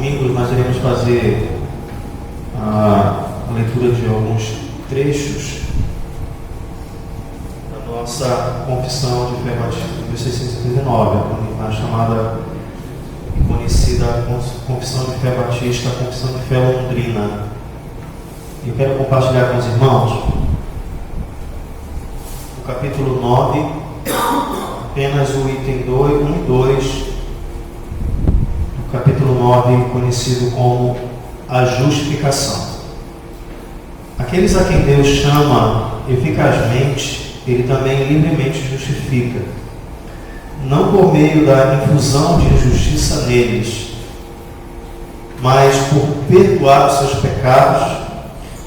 domingos nós iremos fazer a leitura de alguns trechos da nossa confissão de fé batista de 1639, a chamada e conhecida confissão de fé batista, a confissão de fé londrina. Eu quero compartilhar com os irmãos o capítulo 9, apenas o item 2, 1 e 2, do capítulo 9, conhecido como a justificação. Aqueles a quem Deus chama eficazmente, Ele também livremente justifica, não por meio da infusão de injustiça neles, mas por perdoar os seus pecados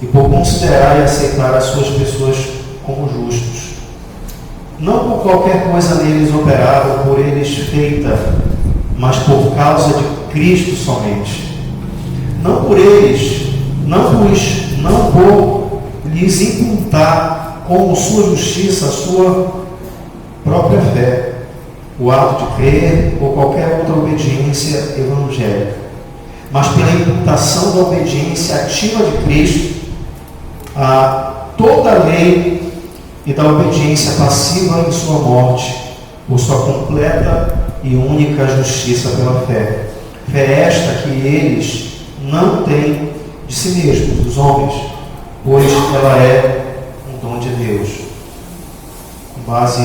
e por considerar e aceitar as suas pessoas como justos. Não por qualquer coisa neles operada ou por eles feita, mas por causa de Cristo somente. Não por eles, não por lhes imputar como sua justiça a sua própria fé, o ato de crer ou qualquer outra obediência evangélica, mas pela imputação da obediência ativa de Cristo a toda a lei e da obediência passiva em sua morte, por sua completa e única justiça pela fé. Fé esta que eles não têm de si mesmos, os homens, pois ela é um dom de Deus. Com base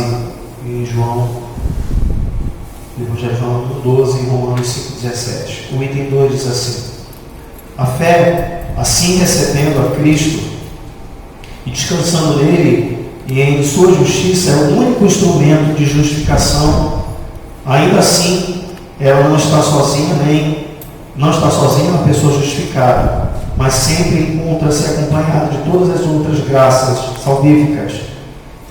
em João, Evangelho de João 1,12 e Romanos 5,17. O item 2 diz assim: a fé, assim recebendo a Cristo e descansando nele e em sua justiça, é o único instrumento de justificação. Ainda assim, ela não está sozinha uma pessoa justificada, mas sempre encontra-se acompanhada de todas as outras graças salvíficas.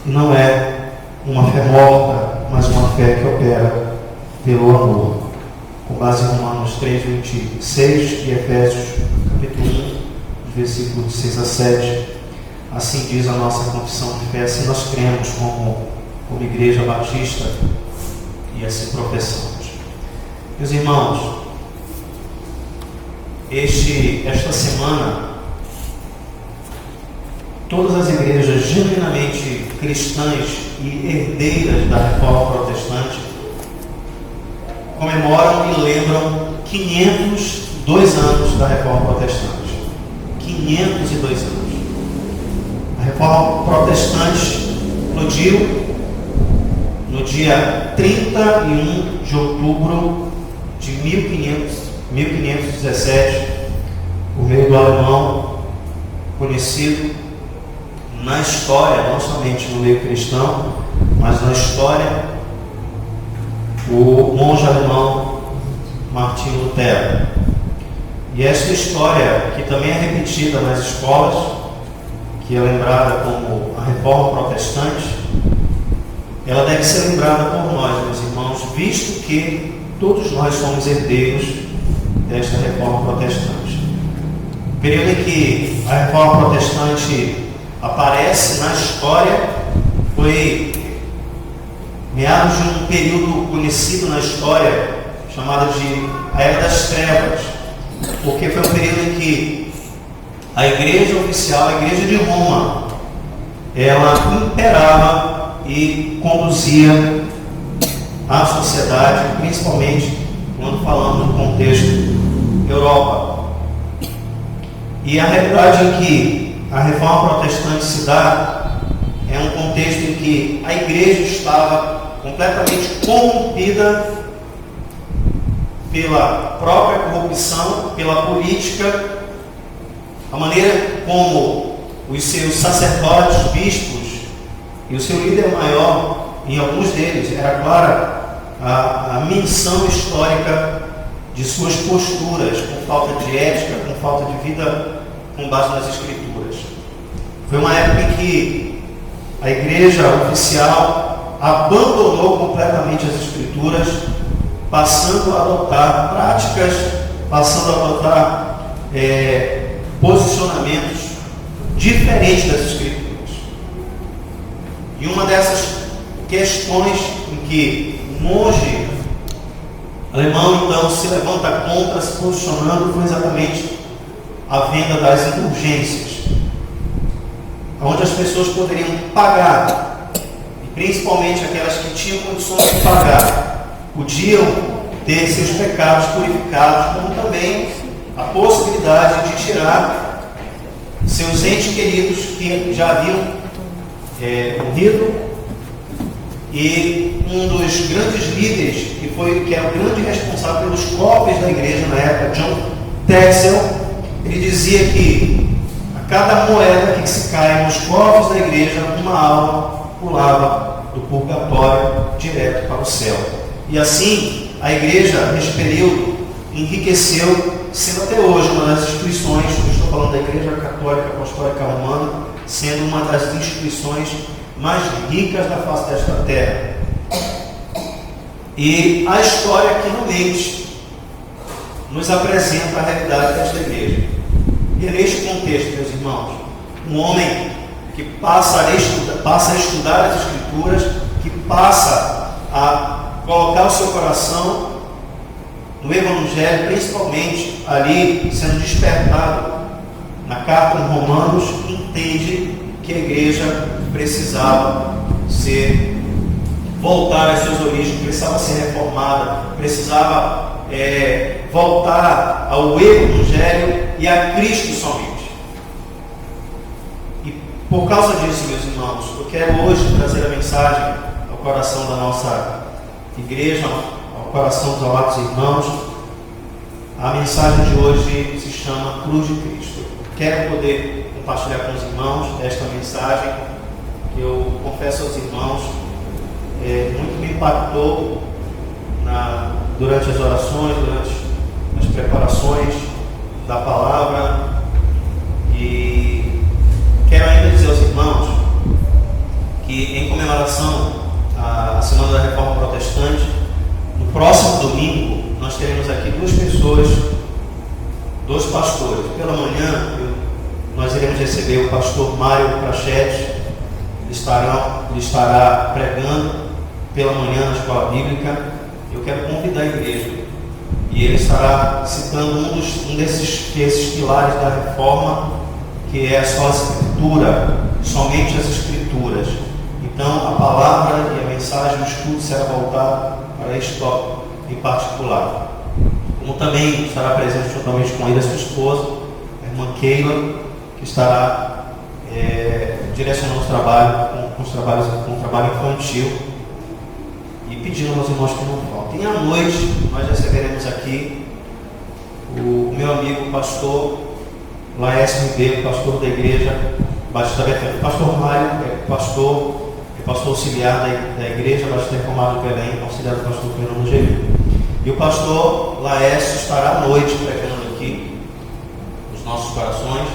E não é uma fé morta, mas uma fé que opera pelo amor. Com base em Romanos 3,26 e Efésios capítulo 1, versículos 6 a 7. Assim diz a nossa confissão de fé, assim nós cremos como Igreja Batista e assim professamos. Meus irmãos, esta semana, todas as igrejas genuinamente cristãs e herdeiras da Reforma Protestante comemoram e lembram 502 anos da Reforma Protestante. 502 anos. A Reforma Protestante explodiu no dia 31 de outubro de 1517, por meio do alemão conhecido na história, não somente no meio cristão, mas na história, o monge alemão Martinho Lutero. E esta história, que também é repetida nas escolas, que é lembrada como a Reforma Protestante, ela deve ser lembrada por nós, meus irmãos, visto que todos nós somos herdeiros desta Reforma Protestante. O período em que a Reforma Protestante aparece na história foi meados de um período conhecido na história, chamado de a Era das Trevas, porque foi um período em que a igreja oficial, a igreja de Roma, ela imperava e conduzia a sociedade, principalmente quando falamos no contexto Europa. E a realidade em que a Reforma Protestante se dá é um contexto em que a igreja estava completamente corrompida pela própria corrupção, pela política, a maneira como os seus sacerdotes, bispos e o seu líder maior, em alguns deles, era clara a menção histórica de suas posturas, com falta de ética, com falta de vida com base nas Escrituras. Foi uma época em que a igreja oficial abandonou completamente as Escrituras, passando a adotar práticas, passando a adotar posicionamentos diferentes das Escrituras. E uma dessas questões em que o monge alemão então se levanta contra, se posicionando, foi exatamente a venda das indulgências, onde as pessoas poderiam pagar, e principalmente aquelas que tinham condições de pagar, podiam ter seus pecados purificados, como também a possibilidade de tirar seus entes queridos que já haviam morrido. E um dos grandes líderes, que era o grande responsável pelos cofres da igreja na época, John Texel, ele dizia que a cada moeda que se cai nos cofres da igreja, uma alma pulava do purgatório direto para o céu. E assim, a igreja, neste período, enriqueceu, sendo até hoje uma das instituições, eu estou falando da Igreja Católica Apostólica Romana, sendo uma das instituições mais ricas da face desta terra. E a história aqui no mês nos apresenta a realidade desta igreja. E é neste contexto, meus irmãos, um homem que passa a estudar as Escrituras, que passa a colocar o seu coração no Evangelho, principalmente ali sendo despertado na carta aos Romanos, entende que a igreja precisava voltar às suas origens, precisava ser reformada, precisava voltar ao Evangelho e a Cristo somente. E por causa disso, meus irmãos, eu quero hoje trazer a mensagem ao coração da nossa igreja, ao coração dos amados irmãos. A mensagem de hoje se chama Cruz de Cristo. Quero poder compartilhar com os irmãos esta mensagem, que eu confesso aos irmãos, muito me impactou durante as orações, durante as preparações da palavra. E quero ainda dizer aos irmãos que, em comemoração à Semana da Reforma Protestante, no próximo domingo nós teremos aqui dois pastores. Pela manhã nós iremos receber o pastor Mário Prachetti. Ele estará pregando pela manhã na escola bíblica. Eu quero convidar a igreja, e ele estará citando um desses pilares da reforma, que é só a Escritura, somente as Escrituras. Então a palavra e a mensagem, o estudo será voltado para este tópico em particular. Como também estará presente juntamente com ele a sua esposa, a irmã Keila, que estará direcionando os trabalhos, com o trabalho infantil, e pedindo aos irmãos que não faltem. E à noite nós receberemos aqui o meu amigo pastor Laércio Ribeiro, pastor da igreja Batista Bethel. O pastor Mário é pastor auxiliar da igreja Batista Reformada de Belém, auxiliar do pastor Fernando Gerino. E o pastor Laércio estará à noite pregando aqui nos nossos corações.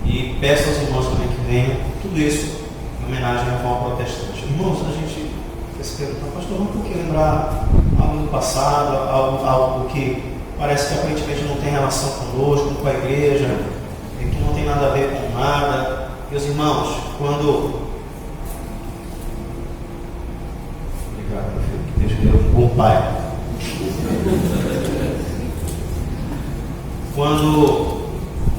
E peço aos irmãos também que venham, tudo isso em homenagem à reforma protestante. Irmãos, a gente quer se perguntar, pastor, vamos por que lembrar algo do passado, algo que parece que aparentemente não tem relação conosco, com a igreja, que não tem nada a ver com nada. Meus irmãos, quando... Obrigado, meu filho, que Deus me deu um bom pai. Quando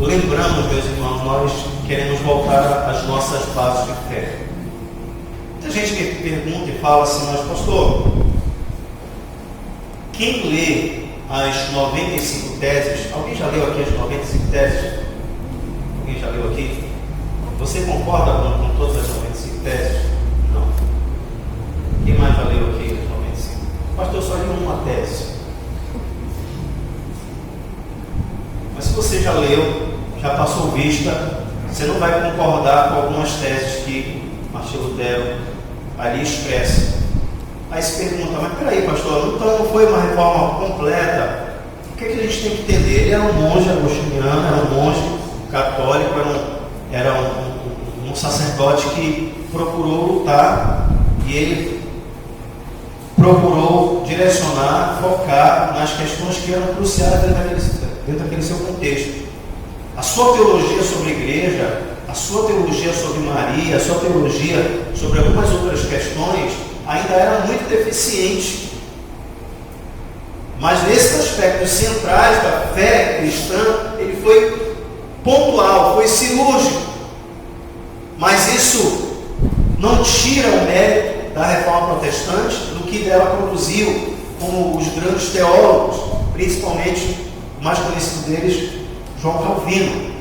lembramos, meus irmãos, nós queremos voltar às nossas bases de fé. Muita gente me pergunta e fala assim, mas pastor, quem lê as 95 teses, alguém já leu aqui as 95 teses? Alguém já leu aqui? Você concorda com todas as 95 teses? Não. Quem mais já leu aqui as 95? Pastor, eu só li uma tese. Mas se você já leu, já passou vista, você não vai concordar com algumas teses que Martinho Lutero ali expressa. Aí se pergunta, mas peraí, pastor, então não foi uma reforma completa? O que a gente tem que entender? Ele era um monge agostiniano, era um monge católico, era um sacerdote que procurou lutar, e ele procurou direcionar, focar nas questões que eram cruciais dentro daquele seu contexto. A sua teologia sobre a igreja, a sua teologia sobre Maria, a sua teologia sobre algumas outras questões ainda era muito deficiente. Mas nesses aspectos centrais da fé cristã, ele foi pontual, foi cirúrgico. Mas isso não tira o mérito da reforma protestante, do que dela produziu, como os grandes teólogos, principalmente o mais conhecido deles, João Calvino.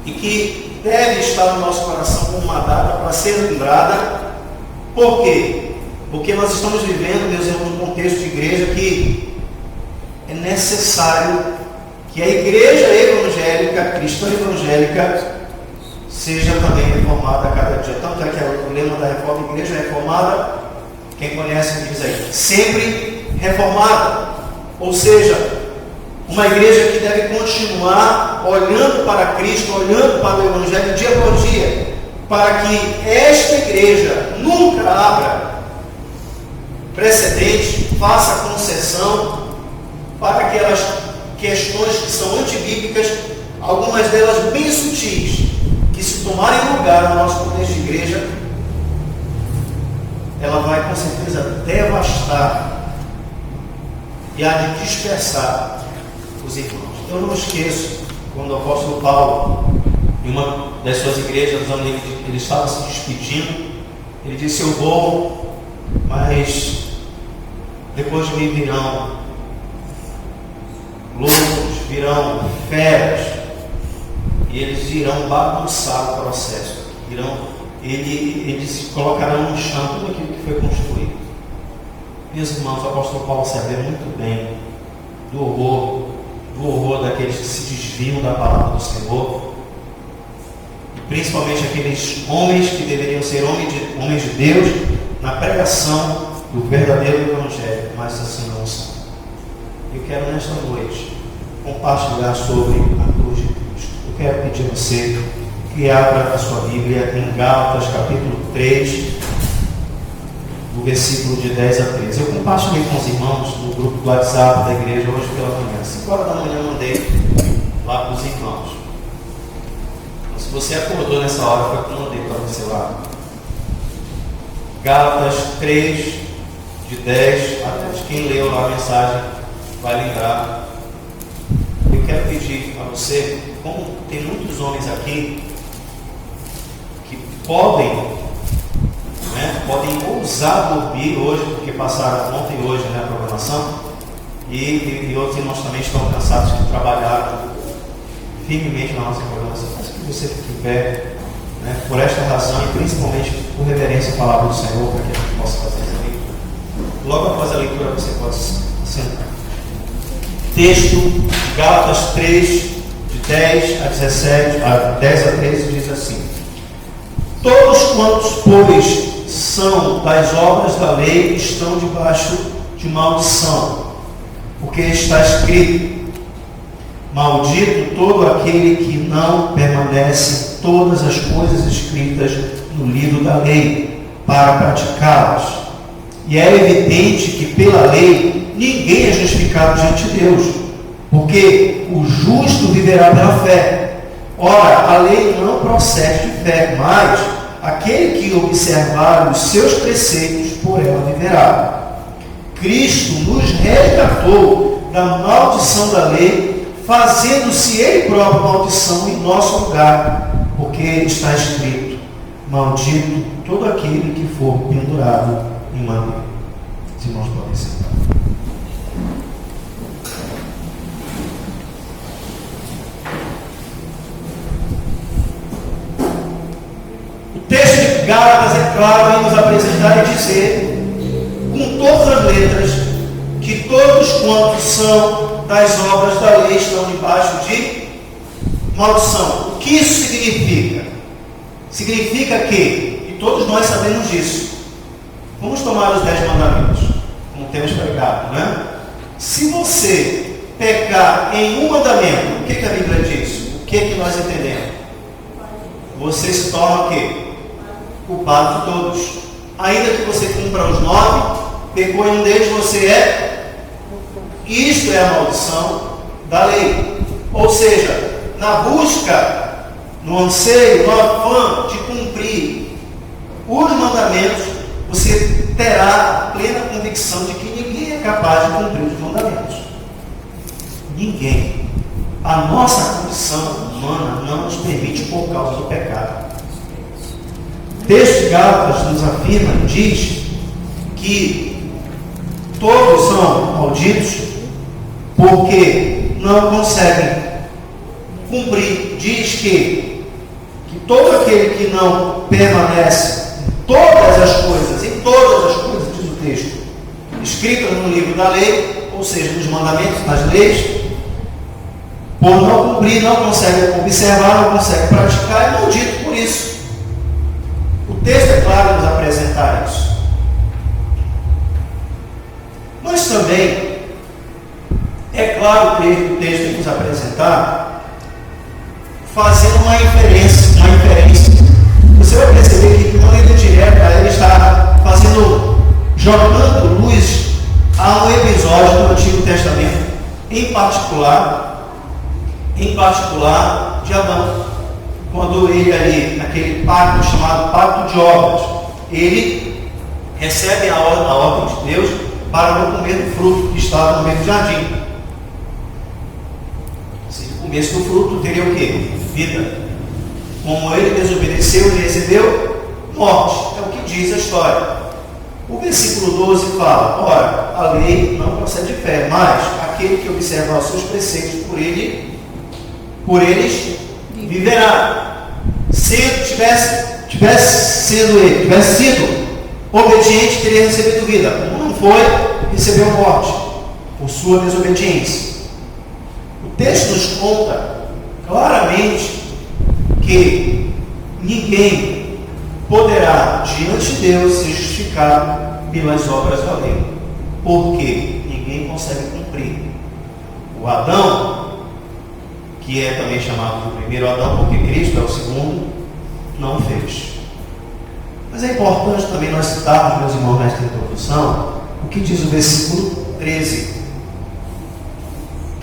E que deve estar no nosso coração como uma data para ser lembrada. Por quê? Porque nós estamos vivendo, meus irmãos, num contexto de igreja que é necessário que a igreja evangélica, cristã evangélica, seja também reformada a cada dia. Tanto é que é o lema da reforma, igreja reformada, quem conhece diz aí, sempre reformada. Ou seja, uma igreja que deve continuar olhando para Cristo, olhando para o Evangelho dia por dia, para que esta igreja nunca abra precedente, faça concessão para aquelas questões que são antibíblicas, algumas delas bem sutis, que se tomarem lugar no nosso contexto de igreja, ela vai com certeza devastar e há de dispersar os irmãos. Eu não esqueço quando o apóstolo Paulo, em uma das suas igrejas, ele estava se despedindo, ele disse: eu vou, mas depois de mim virão lobos, virão feras, e eles irão bagunçar o processo, eles colocarão no chão tudo aquilo que foi construído. Meus irmãos, o apóstolo Paulo sabia muito bem do horror daqueles que se desviam da palavra do Senhor, e principalmente aqueles homens que deveriam ser homens de Deus na pregação do verdadeiro Evangelho, mas assim não são. Eu quero nesta noite compartilhar sobre a cruz de Cristo. Eu quero pedir a você que abra a sua Bíblia em Gálatas capítulo 3, do versículo de 10 a 13. Eu compartilhei com os irmãos no grupo do WhatsApp da igreja hoje pela manhã. 5 horas da manhã eu mandei lá para os irmãos. Então, se você acordou nessa hora, foi que eu mandei para você lá. Gálatas 3, de 10 até quem leu lá a mensagem vai lembrar. Eu quero pedir a você, como tem muitos homens aqui que podem ousar dormir hoje, porque passaram ontem e hoje a programação, e outros irmãos também estão cansados de trabalhar firmemente na nossa programação. Mas que você fique em pé, por esta razão e principalmente por reverência à palavra do Senhor, para que a gente possa fazer essa leitura. Logo após a leitura você pode sentar. Texto, Gálatas 3, de 10 a 10 a 13, diz assim: todos quantos, pois, são das obras da lei, estão debaixo de maldição, porque está escrito: maldito todo aquele que não permanece em todas as coisas escritas no livro da lei, para praticá-las. E é evidente que pela lei ninguém é justificado diante de Deus, porque o justo viverá pela fé. Ora, a lei não procede de fé, mas aquele que observar os seus preceitos, por ela viverá. Cristo nos resgatou da maldição da lei, fazendo-se Ele próprio maldição em nosso lugar, porque está escrito: maldito todo aquele que for pendurado em madeira. Os irmãos podem sentar. O texto de Gálatas é claro em nos apresentar e dizer, com todas as letras, que todos quantos são das obras da lei estão debaixo de maldição. O que isso significa? Significa que, e todos nós sabemos disso, vamos tomar os 10 mandamentos, como temos pregado, né? Se você pecar em um mandamento, o que a Bíblia diz? O que nós entendemos? Você se torna o quê? Culpado de todos. Ainda que você cumpra os 9, pecou em um deles, você é. Isto é a maldição da lei. Ou seja, na busca, no anseio, no afã de cumprir os mandamentos, você terá a plena convicção de que ninguém é capaz de cumprir os mandamentos. Ninguém. A nossa condição humana não nos permite por causa do pecado. O texto de Gálatas nos afirma, diz que todos são malditos porque não conseguem cumprir. Diz que todo aquele que não permanece em todas as coisas, diz o texto, escritas no livro da lei, ou seja, nos mandamentos, nas leis, por não cumprir, não consegue observar, não consegue praticar, é maldito por isso. O texto é claro em nos apresentar isso. Mas também é claro o texto em nos apresentar fazendo uma inferência. Você vai perceber que de maneira direta ele está jogando luz a um episódio do Antigo Testamento, em particular de Adão, quando ele ali, naquele pacto chamado pacto de obras, ele recebe a ordem de Deus para não comer do fruto que estava no meio do jardim. Se ele comesse do fruto, teria o quê? Vida. Como ele desobedeceu, ele recebeu morte. É o que diz a história. O versículo 12 fala: ora, a lei não procede de fé, mas aquele que observar os seus preceitos, por eles viverá. Se tivesse sido obediente, teria recebido vida. Como não foi, recebeu morte por sua desobediência. O texto nos conta claramente que ninguém poderá diante de Deus ser justificado pelas obras da lei, porque ninguém consegue cumprir. O Adão, que é também chamado de primeiro Adão, porque Cristo é o segundo, não fez. Mas é importante também nós citarmos, meus irmãos, nesta introdução, o que diz o versículo 13.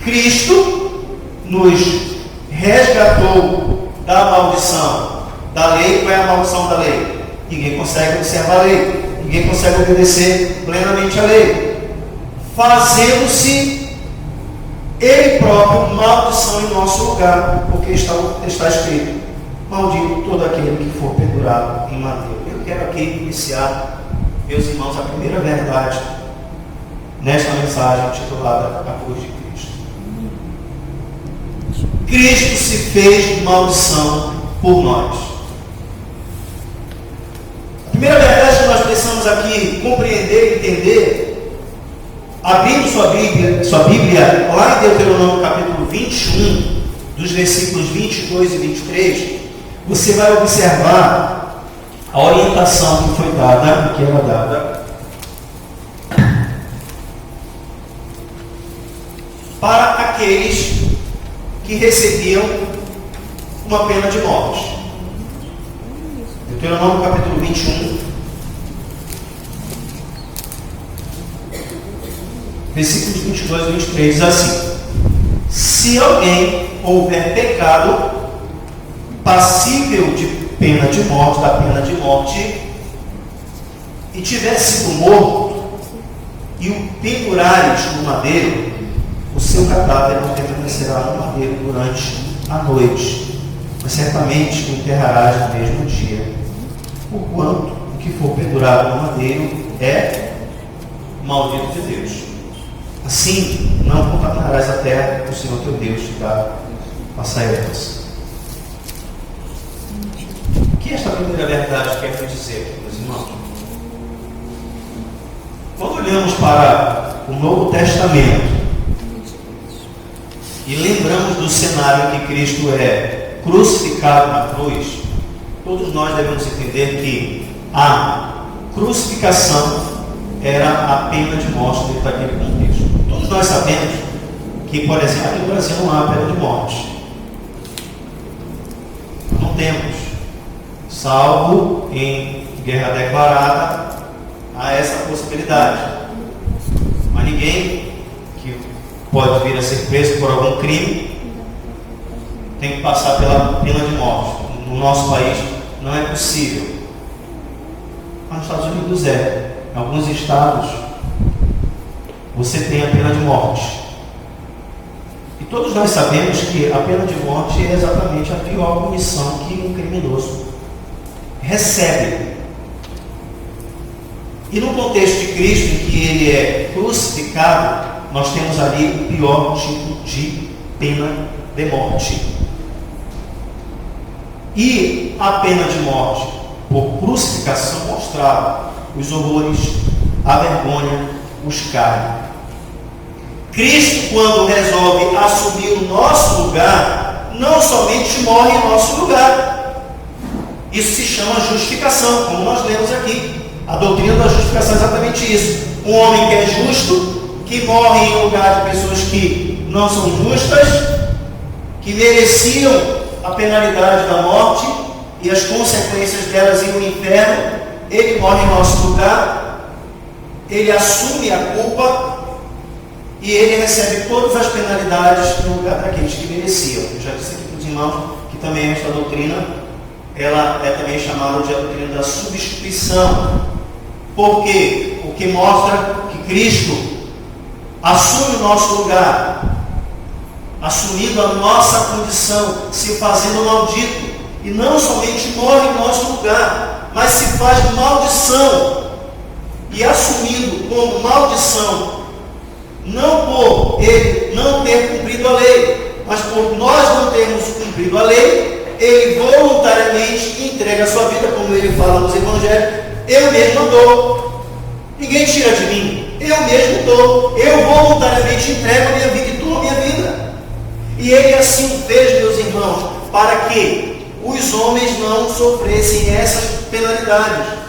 Cristo nos resgatou da maldição da lei. Qual é a maldição da lei? Ninguém consegue observar a lei, ninguém consegue obedecer plenamente a lei, fazendo-se ele próprio maldição em nosso lugar, porque está escrito: maldito todo aquele que for pendurado em madeira. Eu quero aqui iniciar, meus irmãos, a primeira verdade nesta mensagem titulada A Cruz de Cristo. Cristo se fez maldição por nós. A primeira verdade que nós precisamos aqui compreender e entender, abrindo sua Bíblia lá em Deuteronômio capítulo 21, dos versículos 22 e 23, você vai observar a orientação que foi dada, que era dada para aqueles que recebiam uma pena de morte. Deuteronômio capítulo 21, versículos 22 e 23, diz assim: se alguém houver pecado passível de pena de morte, da pena de morte, e tiver sido morto, e o pendurares no madeiro, o seu cadáver não permanecerá no madeiro durante a noite, mas certamente o enterrarás no mesmo dia, porquanto o que for pendurado no madeiro é maldito de Deus. Assim, não contaminarás a terra que o Senhor teu Deus te dá a saídas. O que esta primeira verdade quer nos dizer aqui, meus irmãos? Quando olhamos para o Novo Testamento e lembramos do cenário que Cristo é crucificado na cruz, todos nós devemos entender que a crucificação era a pena de morte dentro daquele contexto. Todos nós sabemos que, por exemplo, aqui no Brasil não há pena de morte. Não temos, salvo em guerra declarada, há essa possibilidade. Mas ninguém que pode vir a ser preso por algum crime tem que passar pela pena de morte. No nosso país não é possível. Mas nos Estados Unidos é. em alguns estados, você tem a pena de morte. E todos nós sabemos que a pena de morte é exatamente a pior punição que um criminoso recebe. E no contexto de Cristo, em que ele é crucificado, nós temos ali o pior tipo de pena de morte. E a pena de morte por crucificação mostrava os horrores, a vergonha, o escárnio. Cristo, quando resolve assumir o nosso lugar, não somente morre em nosso lugar. Isso se chama justificação, como nós lemos aqui. A doutrina da justificação é exatamente isso. Um homem que é justo, que morre em lugar de pessoas que não são justas, que mereciam a penalidade da morte e as consequências delas ir ao inferno, ele morre em nosso lugar, ele assume a culpa e ele recebe todas as penalidades no lugar daqueles que mereciam. Eu já disse aqui para os irmãos que também esta doutrina, ela é também chamada de a doutrina da substituição. Por quê? Porque mostra que Cristo assume o nosso lugar, assumindo a nossa condição, se fazendo maldito, e não somente morre em nosso lugar, mas se faz maldição, e assumindo como maldição, não por ele não ter cumprido a lei, mas por nós não termos cumprido a lei, ele voluntariamente entrega a sua vida, como ele fala nos evangelhos: eu mesmo dou, ninguém tira de mim, eu mesmo dou, eu voluntariamente entrego a minha vida e dou a minha vida. E ele assim o fez, meus irmãos, para que os homens não sofressem essas penalidades.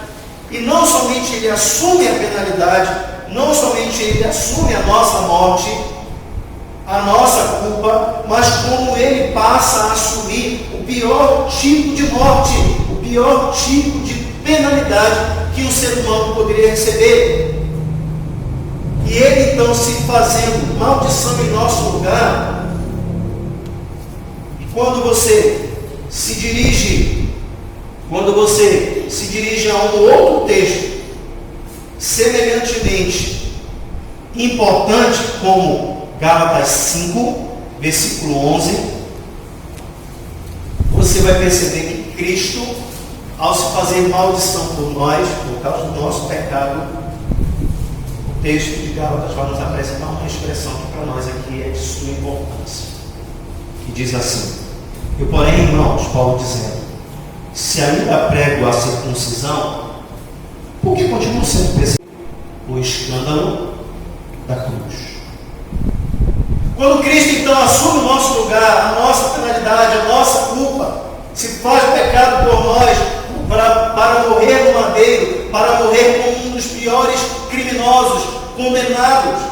E não somente ele assume a penalidade, não somente ele assume a nossa morte, a nossa culpa, mas como ele passa a assumir o pior tipo de morte, o pior tipo de penalidade que um ser humano poderia receber. E ele então, se fazendo maldição em nosso lugar. E quando você se dirige a um outro texto semelhantemente importante, como Gálatas 5, versículo 11, você vai perceber que Cristo, ao se fazer maldição por nós, por causa do nosso pecado, o texto de Gálatas vai nos apresentar uma expressão que para nós aqui é de sua importância. Que diz assim: eu, porém, irmãos, Paulo dizendo, se ainda prego a circuncisão, por que continuo sendo perseguido? O escândalo da cruz. Quando Cristo então assume o nosso lugar, a nossa penalidade, a nossa culpa, se faz pecado por nós, para morrer no madeiro, para morrer como um dos piores criminosos, condenados,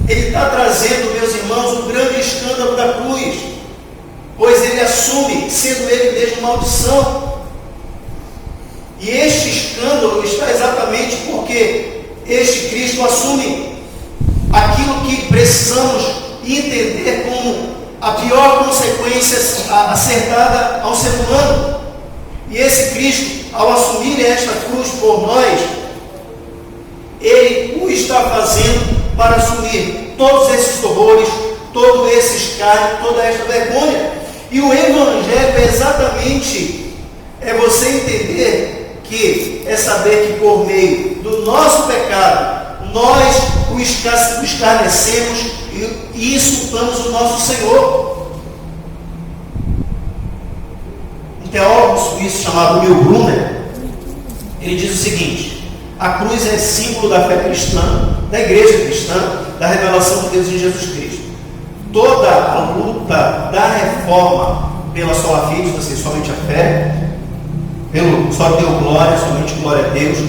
ele está trazendo, meus irmãos, o grande escândalo da cruz, pois ele assume, sendo ele mesmo maldição. E este escândalo está exatamente porque este Cristo assume aquilo que precisamos entender como a pior consequência acertada ao ser humano. E esse Cristo, ao assumir esta cruz por nós, ele o está fazendo para assumir todos esses horrores, todo esse escárnio, toda esta vergonha. E o Evangelho é exatamente você entender que é saber que por meio do nosso pecado nós o escarnecemos e insultamos o nosso Senhor. Um teólogo suíço chamado Will Brunner, ele diz o seguinte: a cruz é símbolo da fé cristã, da igreja cristã, da revelação de Deus em Jesus Cristo. Toda a luta da reforma pela sola fide, ou seja, somente a fé, só deu glória, somente glória a Deus,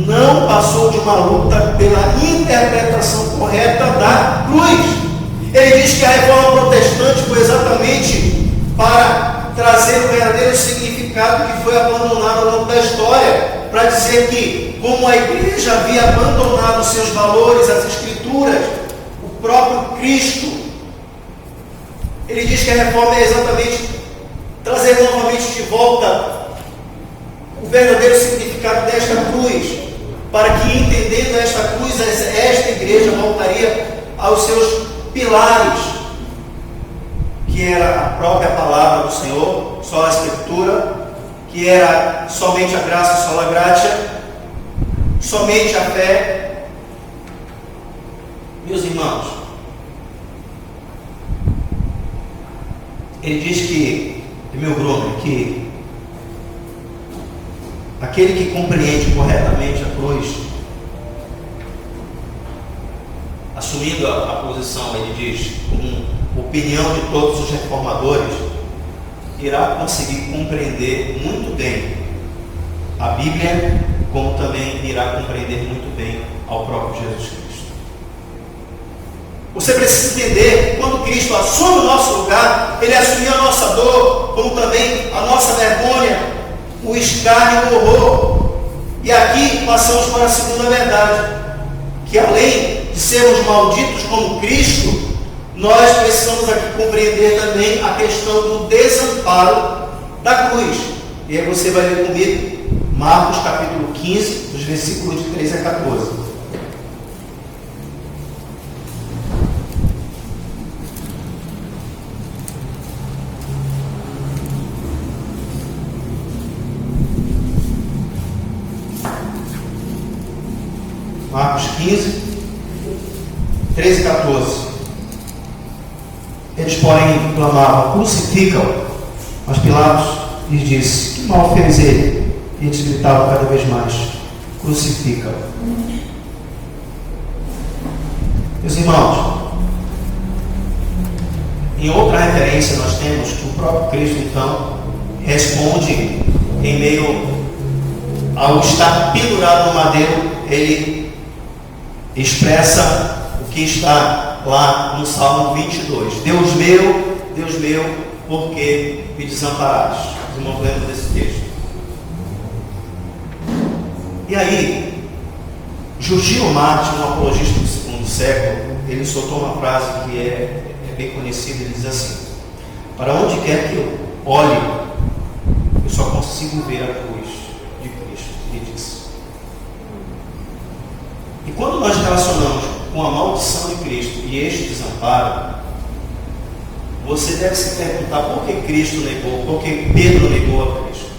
não passou de uma luta pela interpretação correta da cruz. Ele diz que a reforma protestante foi exatamente para trazer o verdadeiro significado que foi abandonado ao longo da história, para dizer que, como a igreja havia abandonado os seus valores, as escrituras, o próprio Cristo, ele diz que a reforma é exatamente trazer novamente de volta o verdadeiro significado desta cruz, para que, entendendo esta cruz, esta igreja voltaria aos seus pilares, que era a própria palavra do Senhor, só a Escritura, que era somente a graça, sola gratia, somente a fé. Meus irmãos, ele diz que, meu Bruno, que aquele que compreende corretamente a cruz, assumindo a posição, ele diz, como opinião de todos os reformadores, irá conseguir compreender muito bem a Bíblia, como também irá compreender muito bem ao próprio Jesus Cristo. Você precisa entender que quando Cristo assume o nosso lugar, Ele assumiu a nossa dor, como também a nossa vergonha, o escárnio e o horror. E aqui passamos para a segunda verdade, que além de sermos malditos como Cristo, nós precisamos aqui compreender também a questão do desamparo da cruz. E aí você vai ler comigo Marcos capítulo 15, dos versículos de 13 a 14. Marcos 15, 13 e 14. Eles, porém, clamavam: crucificam. Mas Pilatos lhes disse: que mal fez ele? E eles gritavam cada vez mais: crucifica. Meus irmãos, em outra referência nós temos que o próprio Cristo então responde em meio ao estar pendurado no madeiro. Ele expressa o que está lá no Salmo 22. Deus meu, por que me desamparaste? Os irmãos lembram desse texto. E aí, Justino Mártir, um apologista do segundo século, ele soltou uma frase que é bem conhecida. Ele diz assim: para onde quer que eu olhe, eu só consigo ver a cruz de Cristo. Ele disse. E quando nós relacionamos com a maldição de Cristo e este desamparo, você deve se perguntar por que Cristo negou, por que Pedro negou a Cristo.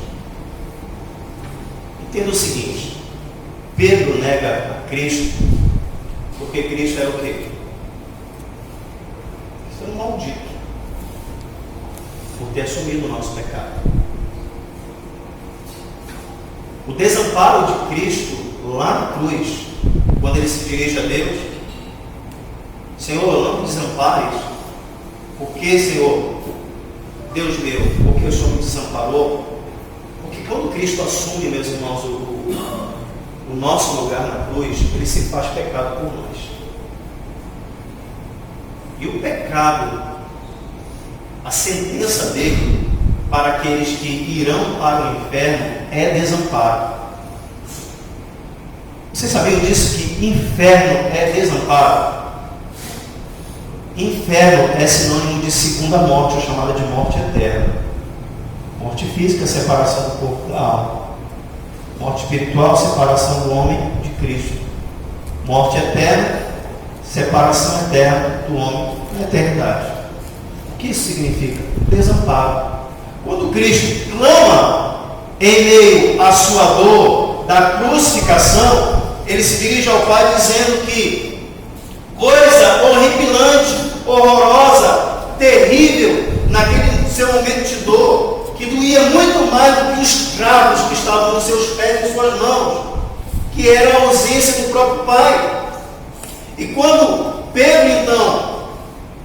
Entenda o seguinte: Pedro nega a Cristo porque Cristo era o quê? Cristo era um maldito por ter assumido o nosso pecado. O desamparo de Cristo lá na cruz, quando ele se dirige a Deus: Senhor, não me desampares. Por que, Senhor? Deus meu, porque o Senhor me desamparou? Porque quando Cristo assume, meus irmãos, o nosso lugar na cruz, ele se faz pecado por nós. E o pecado, a sentença dele para aqueles que irão para o inferno é desamparo. Vocês sabiam disso, que inferno é desamparo? Inferno é sinônimo de segunda morte, ou chamada de morte eterna. Morte física, separação do corpo da alma. Morte espiritual, separação do homem de Cristo. Morte eterna, separação eterna do homem na eternidade. O que isso significa? Desamparo. Quando Cristo clama em meio à sua dor da crucificação, ele se dirige ao Pai dizendo que coisa horripilante, horrorosa, terrível, naquele seu momento de dor, que doía muito mais do que os cravos que estavam nos seus pés e em suas mãos, que era a ausência do próprio Pai. E quando Pedro, então,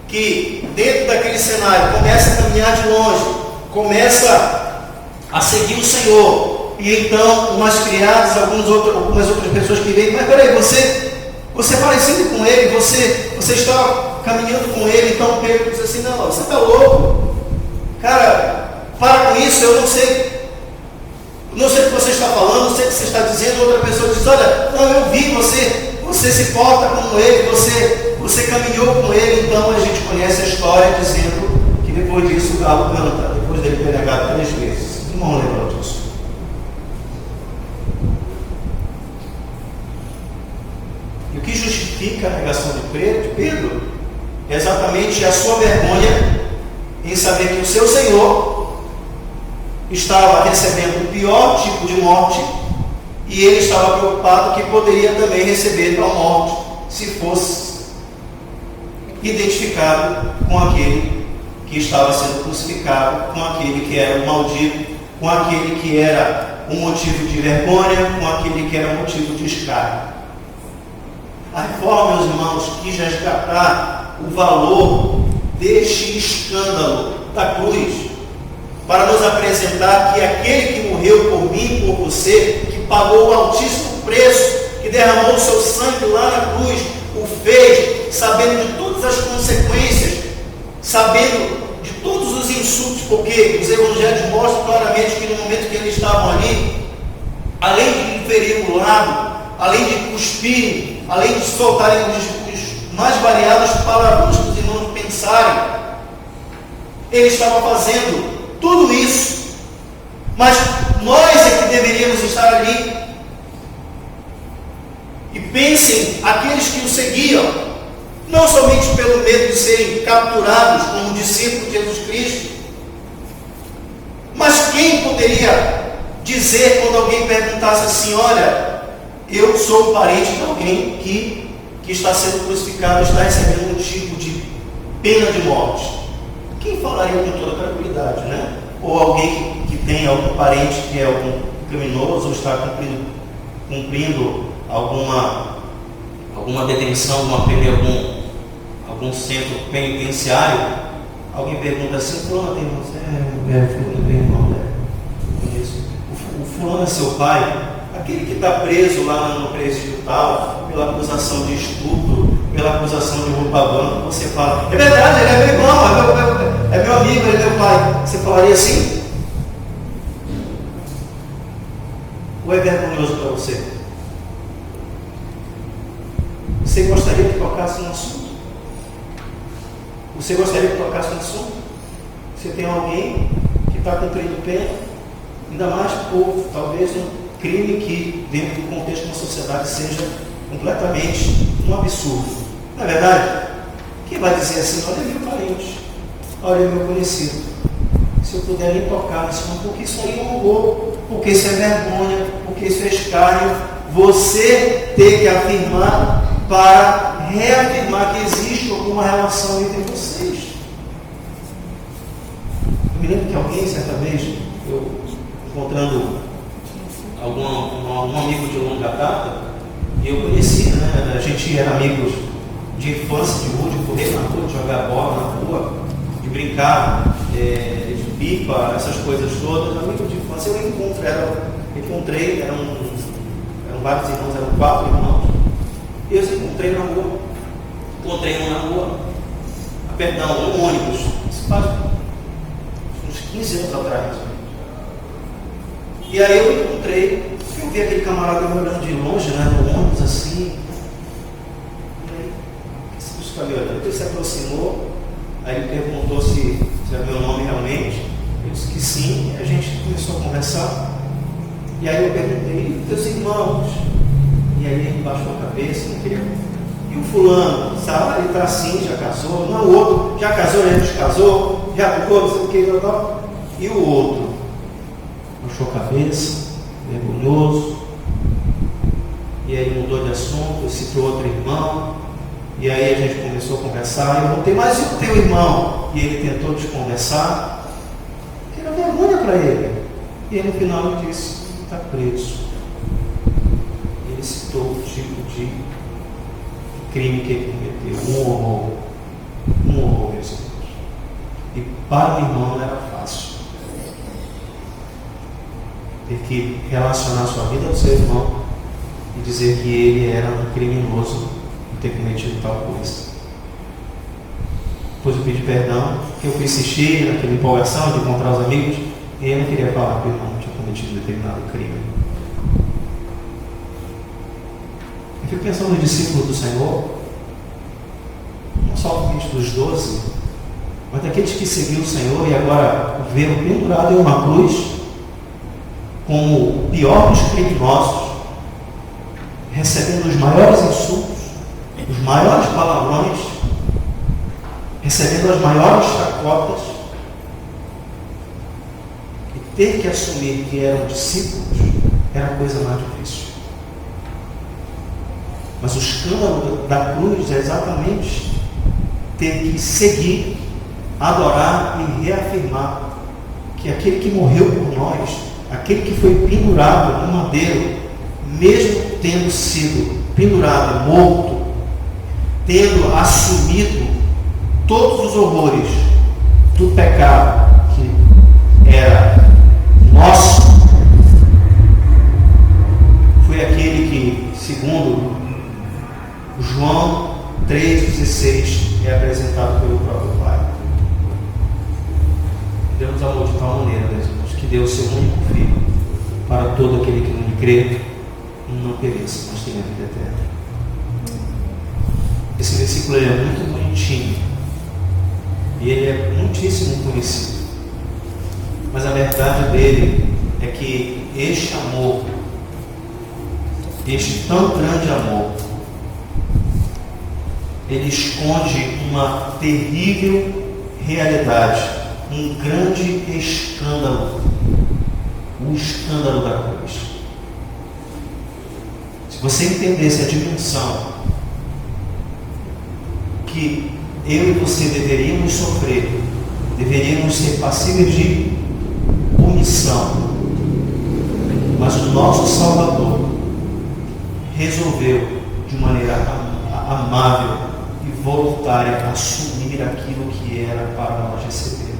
que dentro daquele cenário começa a caminhar de longe, começa a seguir o Senhor, e então umas criadas, algumas outras pessoas que veem: mas peraí, você é parecido com ele, você está caminhando com ele. Então Pedro diz assim: não, você está louco, cara, para com isso, eu não sei o que você está falando, não sei o que você está dizendo. Outra pessoa diz: olha, não, eu vi, você se porta como ele, você caminhou com ele. Então a gente conhece a história dizendo que depois disso o galo canta, depois dele ter negado 3 vezes. Irmão, lembra disso? significa a negação de Pedro? É exatamente a sua vergonha em saber que o seu Senhor estava recebendo o pior tipo de morte e ele estava preocupado que poderia também receber tal morte se fosse identificado com aquele que estava sendo crucificado, com aquele que era o maldito, com aquele que era um motivo de vergonha, com aquele que era motivo de escárnio. A reforma, meus irmãos, quis resgatar o valor deste escândalo da cruz, para nos apresentar que aquele que morreu por mim e por você, que pagou o altíssimo preço, que derramou o seu sangue lá na cruz, o fez sabendo de todas as consequências, sabendo de todos os insultos, porque os evangelhos mostram claramente que no momento que eles estavam ali, além de ferir o lábio, além de cuspirem, além de soltarem os mais variados palavrões que os irmãos pensarem, ele estava fazendo tudo isso, mas nós é que deveríamos estar ali. E pensem aqueles que o seguiam, não somente pelo medo de serem capturados como discípulos de Jesus Cristo, mas quem poderia dizer quando alguém perguntasse assim: olha, eu sou um parente de alguém que está sendo crucificado, está recebendo um tipo de pena de morte? Quem falaria com toda tranquilidade, né? Ou alguém que tem algum parente que é algum criminoso, ou está cumprindo alguma detenção, alguma pena em algum centro penitenciário, alguém pergunta assim: fulano tem irmão? Fulano tem irmão, eu conheço. O fulano é seu pai? Aquele que está preso lá no presídio tal, pela acusação de estupro, pela acusação de roubo a banco, você fala: é verdade, ele é meu irmão, é meu amigo, ele é meu pai. Você falaria assim? Ou é vergonhoso para você? Você gostaria que tocasse no assunto? Você gostaria que tocasse no assunto? Você tem alguém que está cumprindo pena, ainda mais por talvez um crime que, dentro do contexto de uma sociedade, seja completamente um absurdo. Não é verdade? Quem vai dizer assim: olha, é meu parente, olha, é meu conhecido, se eu puder nem tocar nisso, porque isso aí é um horror, porque isso é vergonha, porque isso é escárnio. Você tem que afirmar para reafirmar que existe alguma relação entre vocês. Eu me lembro que alguém, certa vez, eu encontrando algum amigo de longa data, e eu conhecia, né? A gente era amigos de infância, de rua, de correr na rua, de jogar bola na rua, de brincar, de pipa, essas coisas todas. Amigo de infância, eu encontrei, eram vários irmãos, eram 4 irmãos, e eu encontrei na rua, um ônibus, isso faz uns 15 anos atrás. E aí eu encontrei, eu vi aquele camarada me olhando de longe, né, no ônibus assim. E aí, esse bicho está me olhando. Ele se aproximou, aí ele perguntou se era meu nome realmente. Eu disse que sim, e a gente começou a conversar. E aí eu perguntei: e teus irmãos? E aí ele baixou a cabeça, não queria. E o fulano, sabe? Ele está assim, já casou. Não, o outro já casou, já descasou, já ficou, não sei o que, tal. E o outro baixou a cabeça, vergonhoso, e aí mudou de assunto, citou outro irmão, e aí a gente começou a conversar. Eu perguntei: mas e o teu irmão? E ele tentou desconversar, que era vergonha para ele. E aí no final ele disse: está preso. Ele citou o tipo de crime que ele cometeu, um horror, meus irmãos. E para o irmão não era fácil ter que relacionar sua vida ao seu irmão e dizer que ele era um criminoso por ter cometido tal coisa. Depois eu pedi perdão, que eu fui insistir naquela empolgação de encontrar os amigos, e ele não queria falar que o irmão tinha cometido determinado crime. Eu fico pensando nos discípulos do Senhor, não somente dos 12, mas daqueles que seguiram o Senhor e agora viram pendurado em uma cruz como o pior dos criminosos, recebendo os maiores insultos, os maiores palavrões, recebendo as maiores chacotas, e ter que assumir que eram discípulos era a coisa mais difícil. Mas o escândalo da cruz é exatamente ter que seguir, adorar e reafirmar que aquele que morreu por nós, aquele que foi pendurado no madeiro, mesmo tendo sido pendurado, morto, tendo assumido todos os horrores do pecado que era nosso, foi aquele que, segundo João 3,16, é apresentado pelo próprio Pai. Deus nos amou de tal maneira, meus irmãos, que deu o seu único Filho, para todo aquele que não lhe crê, não pereça, mas tenha vida eterna. Esse versículo é muito bonitinho, e ele é muitíssimo conhecido. Mas a verdade dele é que este amor, este tão grande amor, ele esconde uma terrível realidade, um grande escândalo, o escândalo da cruz. Se você entendesse a dimensão que eu e você deveríamos sofrer, deveríamos ser passíveis de punição, mas o nosso Salvador resolveu de maneira amável e voluntária assumir aquilo que era para nós recebermos.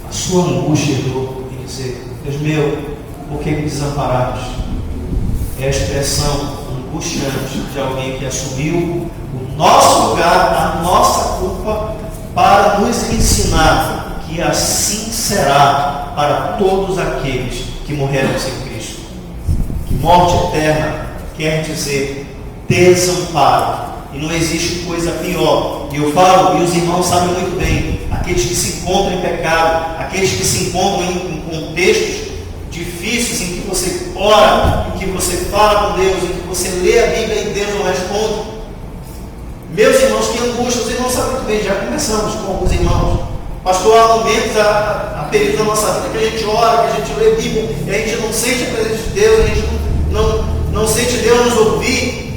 A sua angústia em dizer: Deus meu, por que me desamparaste? É a expressão angustiante de alguém que assumiu o nosso lugar, a nossa culpa, para nos ensinar que assim será para todos aqueles que morreram sem Cristo. Que morte eterna quer dizer desamparo. E não existe coisa pior. E eu falo, e os irmãos sabem muito bem, aqueles que se encontram em pecado, aqueles que se encontram em contextos difíceis, em que você ora, em que você fala com Deus, em que você lê a Bíblia e Deus não responde. Meus irmãos, que angústia, os irmãos sabem muito bem, já começamos com alguns irmãos. Pastor, há momentos, há períodos da nossa vida que a gente ora, que a gente lê a Bíblia, e a gente não sente a presença de Deus, a gente não sente Deus nos ouvir.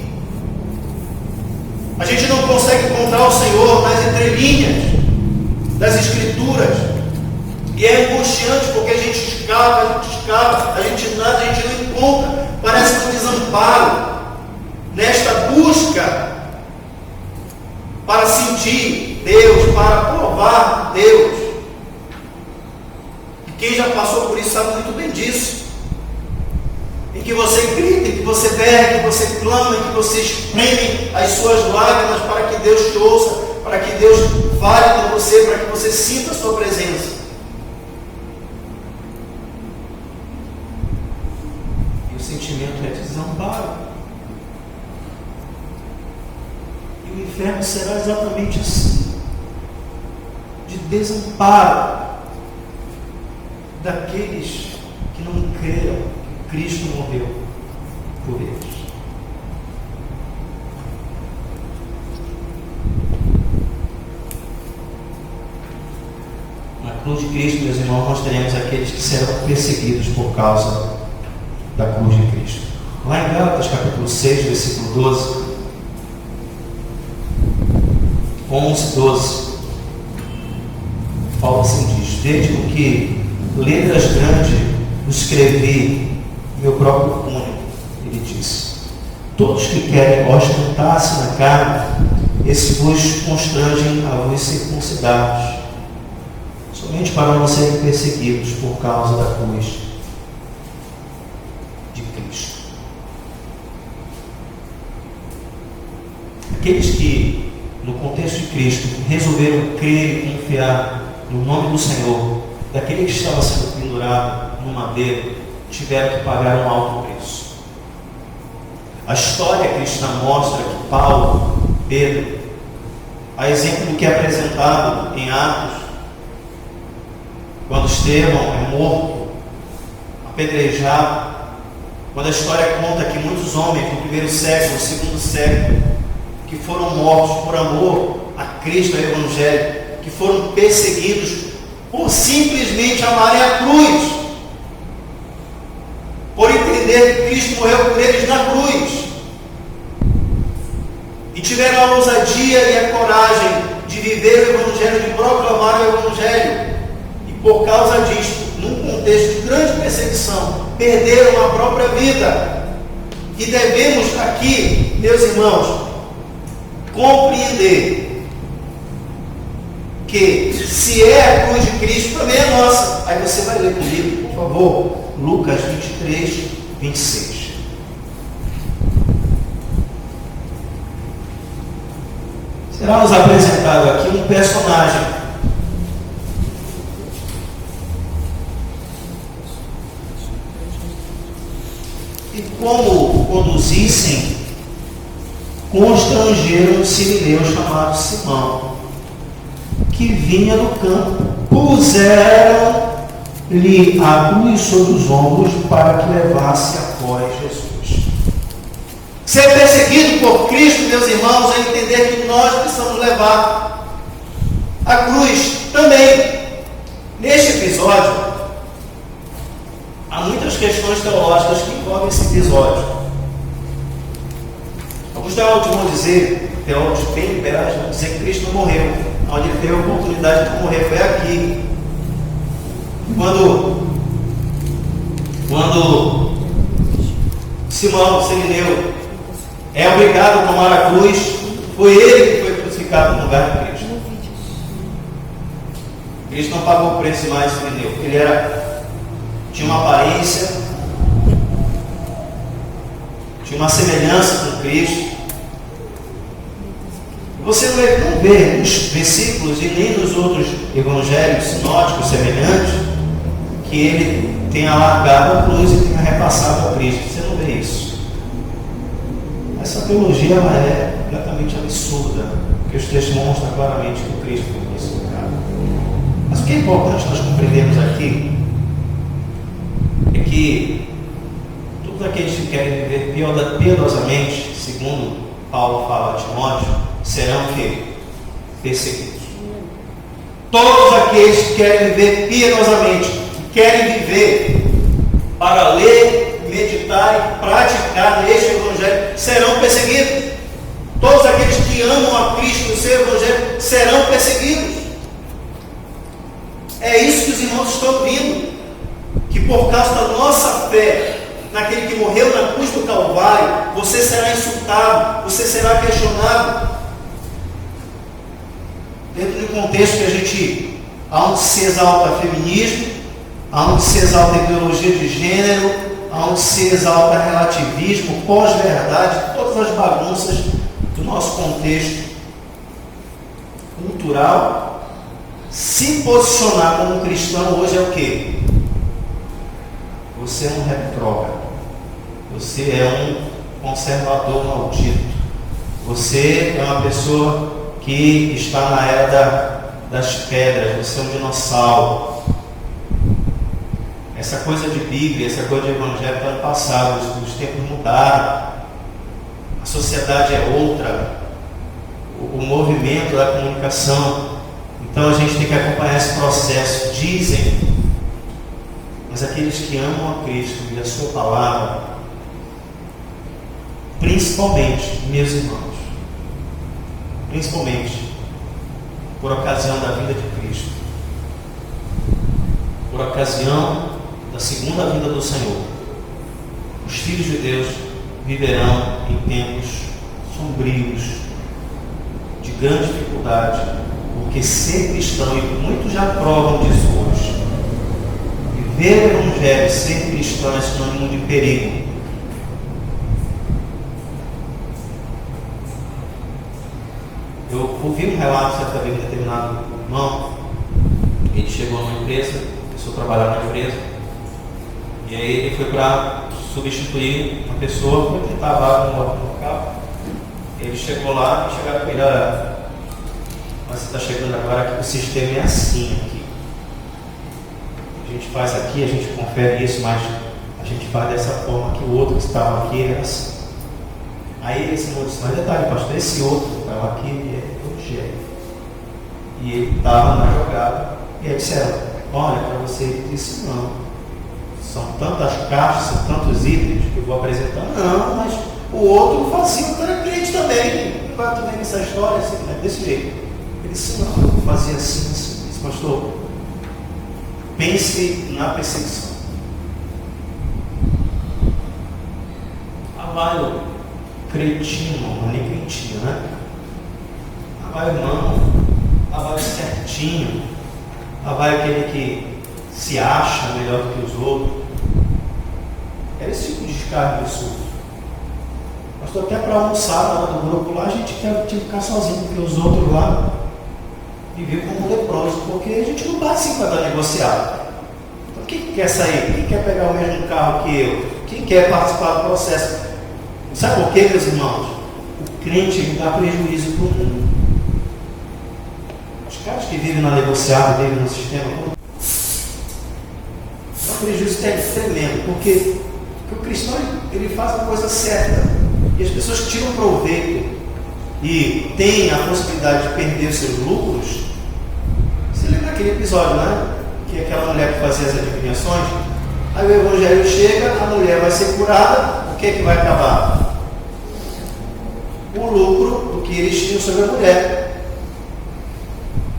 A gente não consegue encontrar o Senhor nas entrelinhas das Escrituras. E é angustiante porque a gente escava, a gente nada, a gente não encontra. Parece um desamparo nesta busca para sentir Deus, para provar Deus. E quem já passou por isso sabe muito bem disso. Em que você grita, em que você berra, em que você clama, em que você espreme as suas lágrimas para que Deus te ouça, para que Deus fale com você, para que você sinta a sua presença. E o sentimento é de desamparo. E o inferno será exatamente assim, de desamparo daqueles que não creram que Cristo morreu por eles. Na cruz de Cristo, meus irmãos, nós teremos aqueles que serão perseguidos por causa da cruz de Cristo. Lá em Gálatas capítulo 6, versículo 12, 11, 12, Paulo assim diz: desde que letras grandes escrevi meu próprio punho, ele disse: todos que querem ostentar-se na carne, esses vos constrangem a vos circuncidar, somente para não serem perseguidos por causa da cruz de Cristo. Aqueles que, no contexto de Cristo, resolveram crer e confiar no nome do Senhor, daquele que estava sendo pendurado no madeiro, tiveram que pagar um alto preço. A história cristã mostra que Paulo, Pedro, a exemplo do que é apresentado em Atos, quando Estevão é morto, apedrejado, Quando a história conta que muitos homens do primeiro século, segundo século, que foram mortos por amor a Cristo, ao Evangelho, que foram perseguidos por simplesmente amarem a cruz, por entender que Cristo morreu por eles na cruz, e tiveram a ousadia e a coragem de viver o Evangelho, de proclamar o Evangelho, e por causa disso, num contexto de grande perseguição, perderam a própria vida. E devemos aqui, meus irmãos, compreender que se é a cruz de Cristo, também é nossa. Aí você vai ler comigo, por favor, Lucas 23, 26. Será nos apresentado aqui um personagem e como conduzissem, constrangeram um sirineu chamado Simão, que vinha do campo. Puseram-lhe a cruz sobre os ombros para que levasse após Jesus. Ser perseguido por Cristo, meus irmãos, é entender que nós precisamos levar a cruz também. Neste episódio, há muitas questões teológicas que envolvem esse episódio. Alguns teólogos vão dizer, teólogos bem liberais, vão dizer que Cristo não morreu. Onde ele teve a oportunidade de morrer foi aqui. Quando Simão, o sirineu, é obrigado a tomar a cruz, foi ele que foi crucificado no lugar de Cristo. Cristo não pagou o preço mais do sirineu, porque ele tinha uma aparência, tinha uma semelhança com Cristo. Você não vê nos versículos e nem nos outros evangelhos sinóticos semelhantes que ele tenha largado a cruz e tenha repassado a Cristo. Você não vê isso. Essa teologia ela é completamente absurda, porque os textos mostram claramente que o Cristo foi crucificado. Mas o que é importante nós compreendermos aqui é que todos aqueles que querem viver piedosamente, segundo Paulo fala a Timóteo, serão o quê? Perseguidos. Todos aqueles que querem viver piedosamente, que querem viver para ler, meditar e praticar neste Evangelho, serão perseguidos. Todos aqueles que amam a Cristo no seu Evangelho serão perseguidos. É isso que os irmãos estão ouvindo, que por causa da nossa fé naquele que morreu na cruz do Calvário, você será insultado, você será questionado. Dentro de um contexto que onde se exalta feminismo, onde se exalta ideologia de gênero, onde se exalta relativismo, pós-verdade, todas as bagunças do nosso contexto cultural, se posicionar como cristão hoje é o quê? Você é um retrógrado, você é um conservador maldito, você é uma pessoa que está na era das pedras, você é um dinossauro. Essa coisa de Bíblia, essa coisa de Evangelho está no passado, os tempos mudaram, a sociedade é outra, o movimento da comunicação. Então a gente tem que acompanhar esse processo. Dizem, mas aqueles que amam a Cristo e a sua palavra, principalmente, meus irmãos, principalmente por ocasião da vinda de Cristo, por ocasião da segunda vinda do Senhor, os filhos de Deus viverão em tempos sombrios, de grande dificuldade, porque ser cristão, e muitos já provam disso hoje, viver o Evangelho, ser cristão é sinônimo de perigo. Eu ouvi um relato certa vez de um determinado irmão. Ele chegou numa empresa, começou a trabalhar na empresa, e aí ele foi para substituir uma pessoa que estava no local. Ele chegou lá e chegaram para ele: olha, mas você está chegando agora que o sistema é assim aqui. A gente faz aqui, a gente confere isso, mas A gente faz dessa forma que o outro que estava aqui era assim. Aí esse irmão disse, mas detalhe, pastor, esse outro que estava aqui é Rogério. E ele estava na jogada. E aí disseram, olha, para você, ele disse, não. São tantas caixas, são tantos itens que eu vou apresentar. Não, mas o outro fazia, o cara crente também. Vai tu vendo essa história, assim, né? Desse jeito. Ele disse, não, eu fazia assim, assim. Disse, pastor, pense na perseguição. Vai o cretino, não é nem cretino, né? Vai o irmão, vai o certinho, vai aquele que se acha melhor do que os outros. Era esse tipo de descarga disso. Pastor, até para almoçar na hora do grupo lá, a gente tinha que ficar sozinho, porque os outros lá viviam como leprosos, porque a gente não bate assim para dar negociado. Então quem quer sair? Quem quer pegar o mesmo carro que eu? Quem quer participar do processo? Sabe por quê, meus irmãos? O crente ele dá prejuízo para o mundo. Os caras que vivem na negociada, vivem no sistema, dá um prejuízo tremendo, porque o cristão ele faz a coisa certa e as pessoas tiram proveito e têm a possibilidade de perder os seus lucros. Você lembra daquele episódio, né? Que aquela mulher que fazia as adivinhações, aí o evangelho chega, a mulher vai ser curada, o que é que vai acabar? O lucro do que eles tinham sobre a mulher.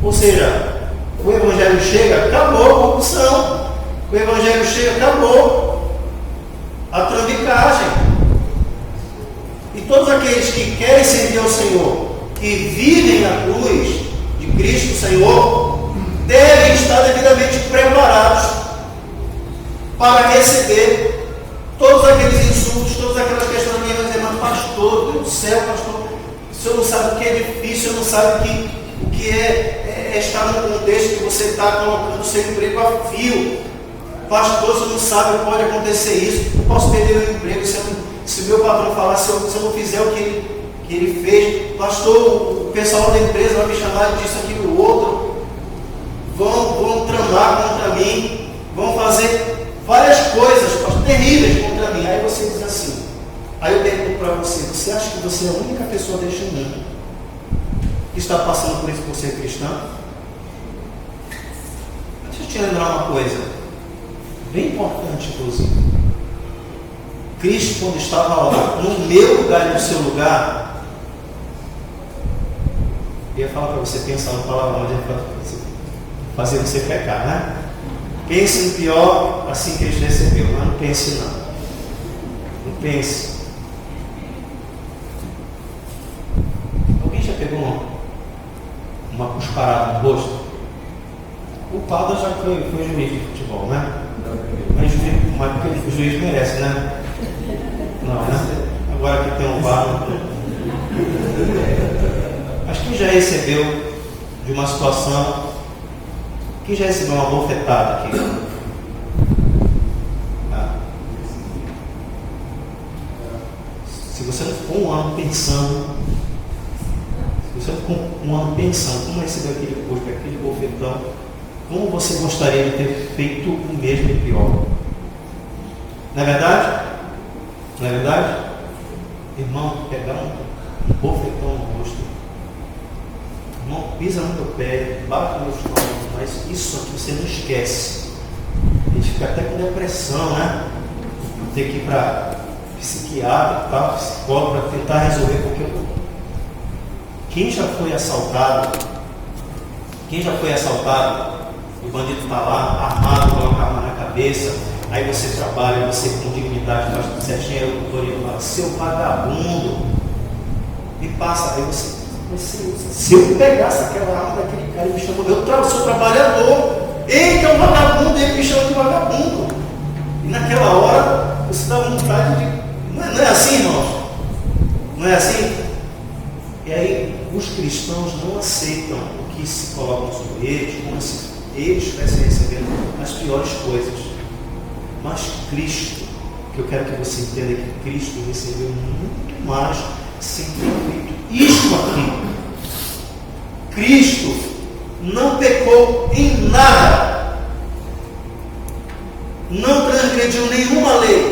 Ou seja, o evangelho chega, acabou a corrupção. O evangelho chega, acabou a trambicagem. E todos aqueles que querem servir ao Senhor, que vivem na cruz de Cristo Senhor, devem estar devidamente preparados para receber todos aqueles insultos, todas aquelas questões que vai dizer, mas pastor, Deus do céu, pastor, o senhor não sabe o que é difícil, o senhor não sabe o que é estar num contexto que você está colocando o seu emprego a fio. Pastor, o senhor não sabe, pode acontecer isso, eu posso perder o meu emprego se o meu patrão falar, se eu não fizer o que ele fez. Pastor, o pessoal da empresa vai me chamar disso, aquilo, outro, vão tramar contra mim, vão fazer várias coisas, pastor, terríveis contra mim. Aí você diz assim, aí eu pergunto para você acha que você é a única pessoa deste mundo que está passando por isso por ser cristã? Deixa eu te lembrar uma coisa, bem importante inclusive. Cristo, quando estava lá, no meu lugar e no seu lugar, eu ia falar para você pensar no palavrão, fazer você pecar, né? Pense no pior assim que ele recebeu, mas não pense não. Não pense. Alguém já pegou uma cusparada no rosto? O Pada já foi juiz de futebol, né? Mas porque o juiz merece, né? Não, né? Agora que tem um VAR. Mas quem já recebeu de uma situação, quem já recebeu uma bofetada aqui? Se você não ficou um ano pensando, como receber aquele corpo, aquele bofetão, como você gostaria de ter feito o mesmo e pior? Não é verdade? Não é verdade? Irmão, pegar um bofetão no rosto, irmão, pisa no meu pé, bate no meu estômago, mas isso aqui você não esquece. A gente fica até com depressão, né? Ter que ir para psiquiatra, tá? Psicólogo, para tentar resolver qualquer coisa. Quem já foi assaltado, o bandido está lá, armado, coloca a arma na cabeça, aí você trabalha, você com dignidade, faz tudo certinho, aí o doutor fala, seu vagabundo, e passa, aí você, se eu pegasse aquela arma daquele cara e me chamou, eu sou trabalhador, ele que é um vagabundo, ele me chama de vagabundo, e naquela hora, você dá vontade de, não é assim, irmãos? Não é assim? E aí, os cristãos não aceitam o que se colocam sobre eles, como se eles estivessem recebendo as piores coisas. Mas Cristo, que eu quero que você entenda que Cristo recebeu muito mais sem ter feito isto aqui. Cristo não pecou em nada, não transgrediu nenhuma lei,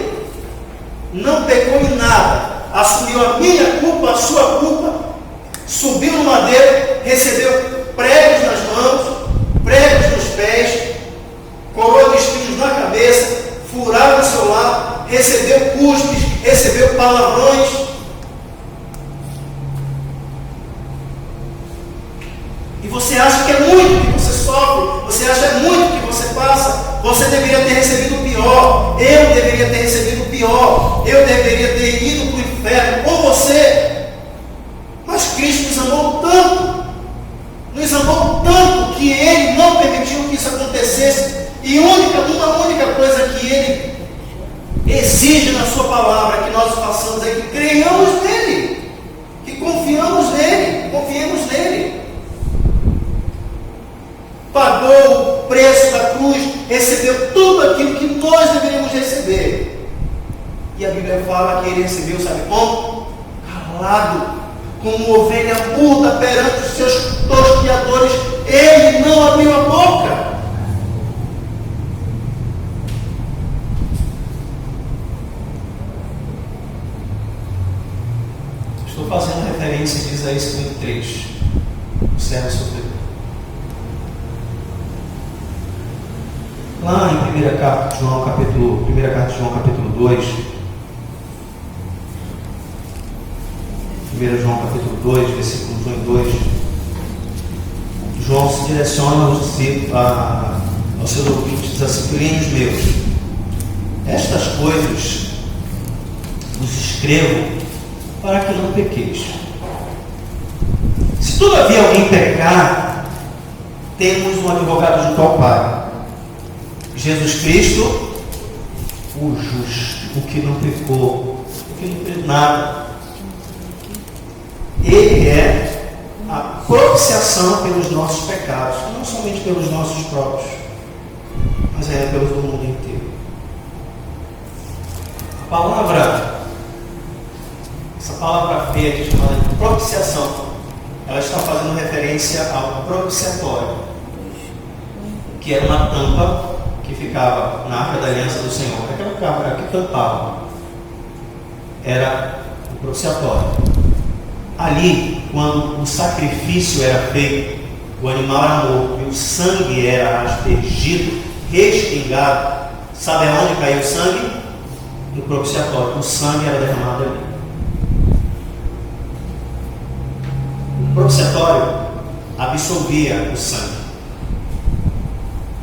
não pecou em nada, assumiu a minha culpa, a sua culpa, subiu no madeiro, recebeu pregos nas mãos, pregos nos pés, coroa de espinhos na cabeça, furaram no seu lado, recebeu cuspes, recebeu palavrões. E você acha que é muito que você sofre, você acha que é muito que você passa, você deveria ter recebido o pior, eu deveria ter recebido o pior, eu deveria ter ido para o inferno com você. Mas Cristo nos amou tanto que Ele não permitiu que isso acontecesse. E uma única coisa que Ele exige na sua palavra que nós façamos é que creiamos nele, que confiemos nele. Pagou o preço da cruz, recebeu tudo aquilo que nós deveríamos receber. E a Bíblia fala que Ele recebeu, sabe como? Calado, como ovelha muda perante os seus tosquiadores. Ele não abriu a boca. Estou fazendo referência a Isaías 53, o servo sofredor. Lá em 1 carta de João, capítulo 2, 1 João capítulo 2, versículos 1 e 2, João se direciona aos discípulos, aos seus ouvintes, diz assim: filhinhos meus, estas coisas vos escrevo para que não pequeis. Se todavia alguém pecar, temos um advogado junto ao Pai, Jesus Cristo, o justo, o que não pecou, o que não fez nada. Ele é a propiciação pelos nossos pecados, não somente pelos nossos próprios, mas é pelo mundo inteiro. Essa palavra feia aqui chamada de propiciação, ela está fazendo referência ao propiciatório, que era uma tampa que ficava na Arca da Aliança do Senhor. Aquela câmara que tampava era o propiciatório. Ali, quando o sacrifício era feito, o animal era morto e o sangue era aspergido, respingado, sabe aonde caiu o sangue? No propiciatório. O sangue era derramado ali. O propiciatório absolvia o sangue.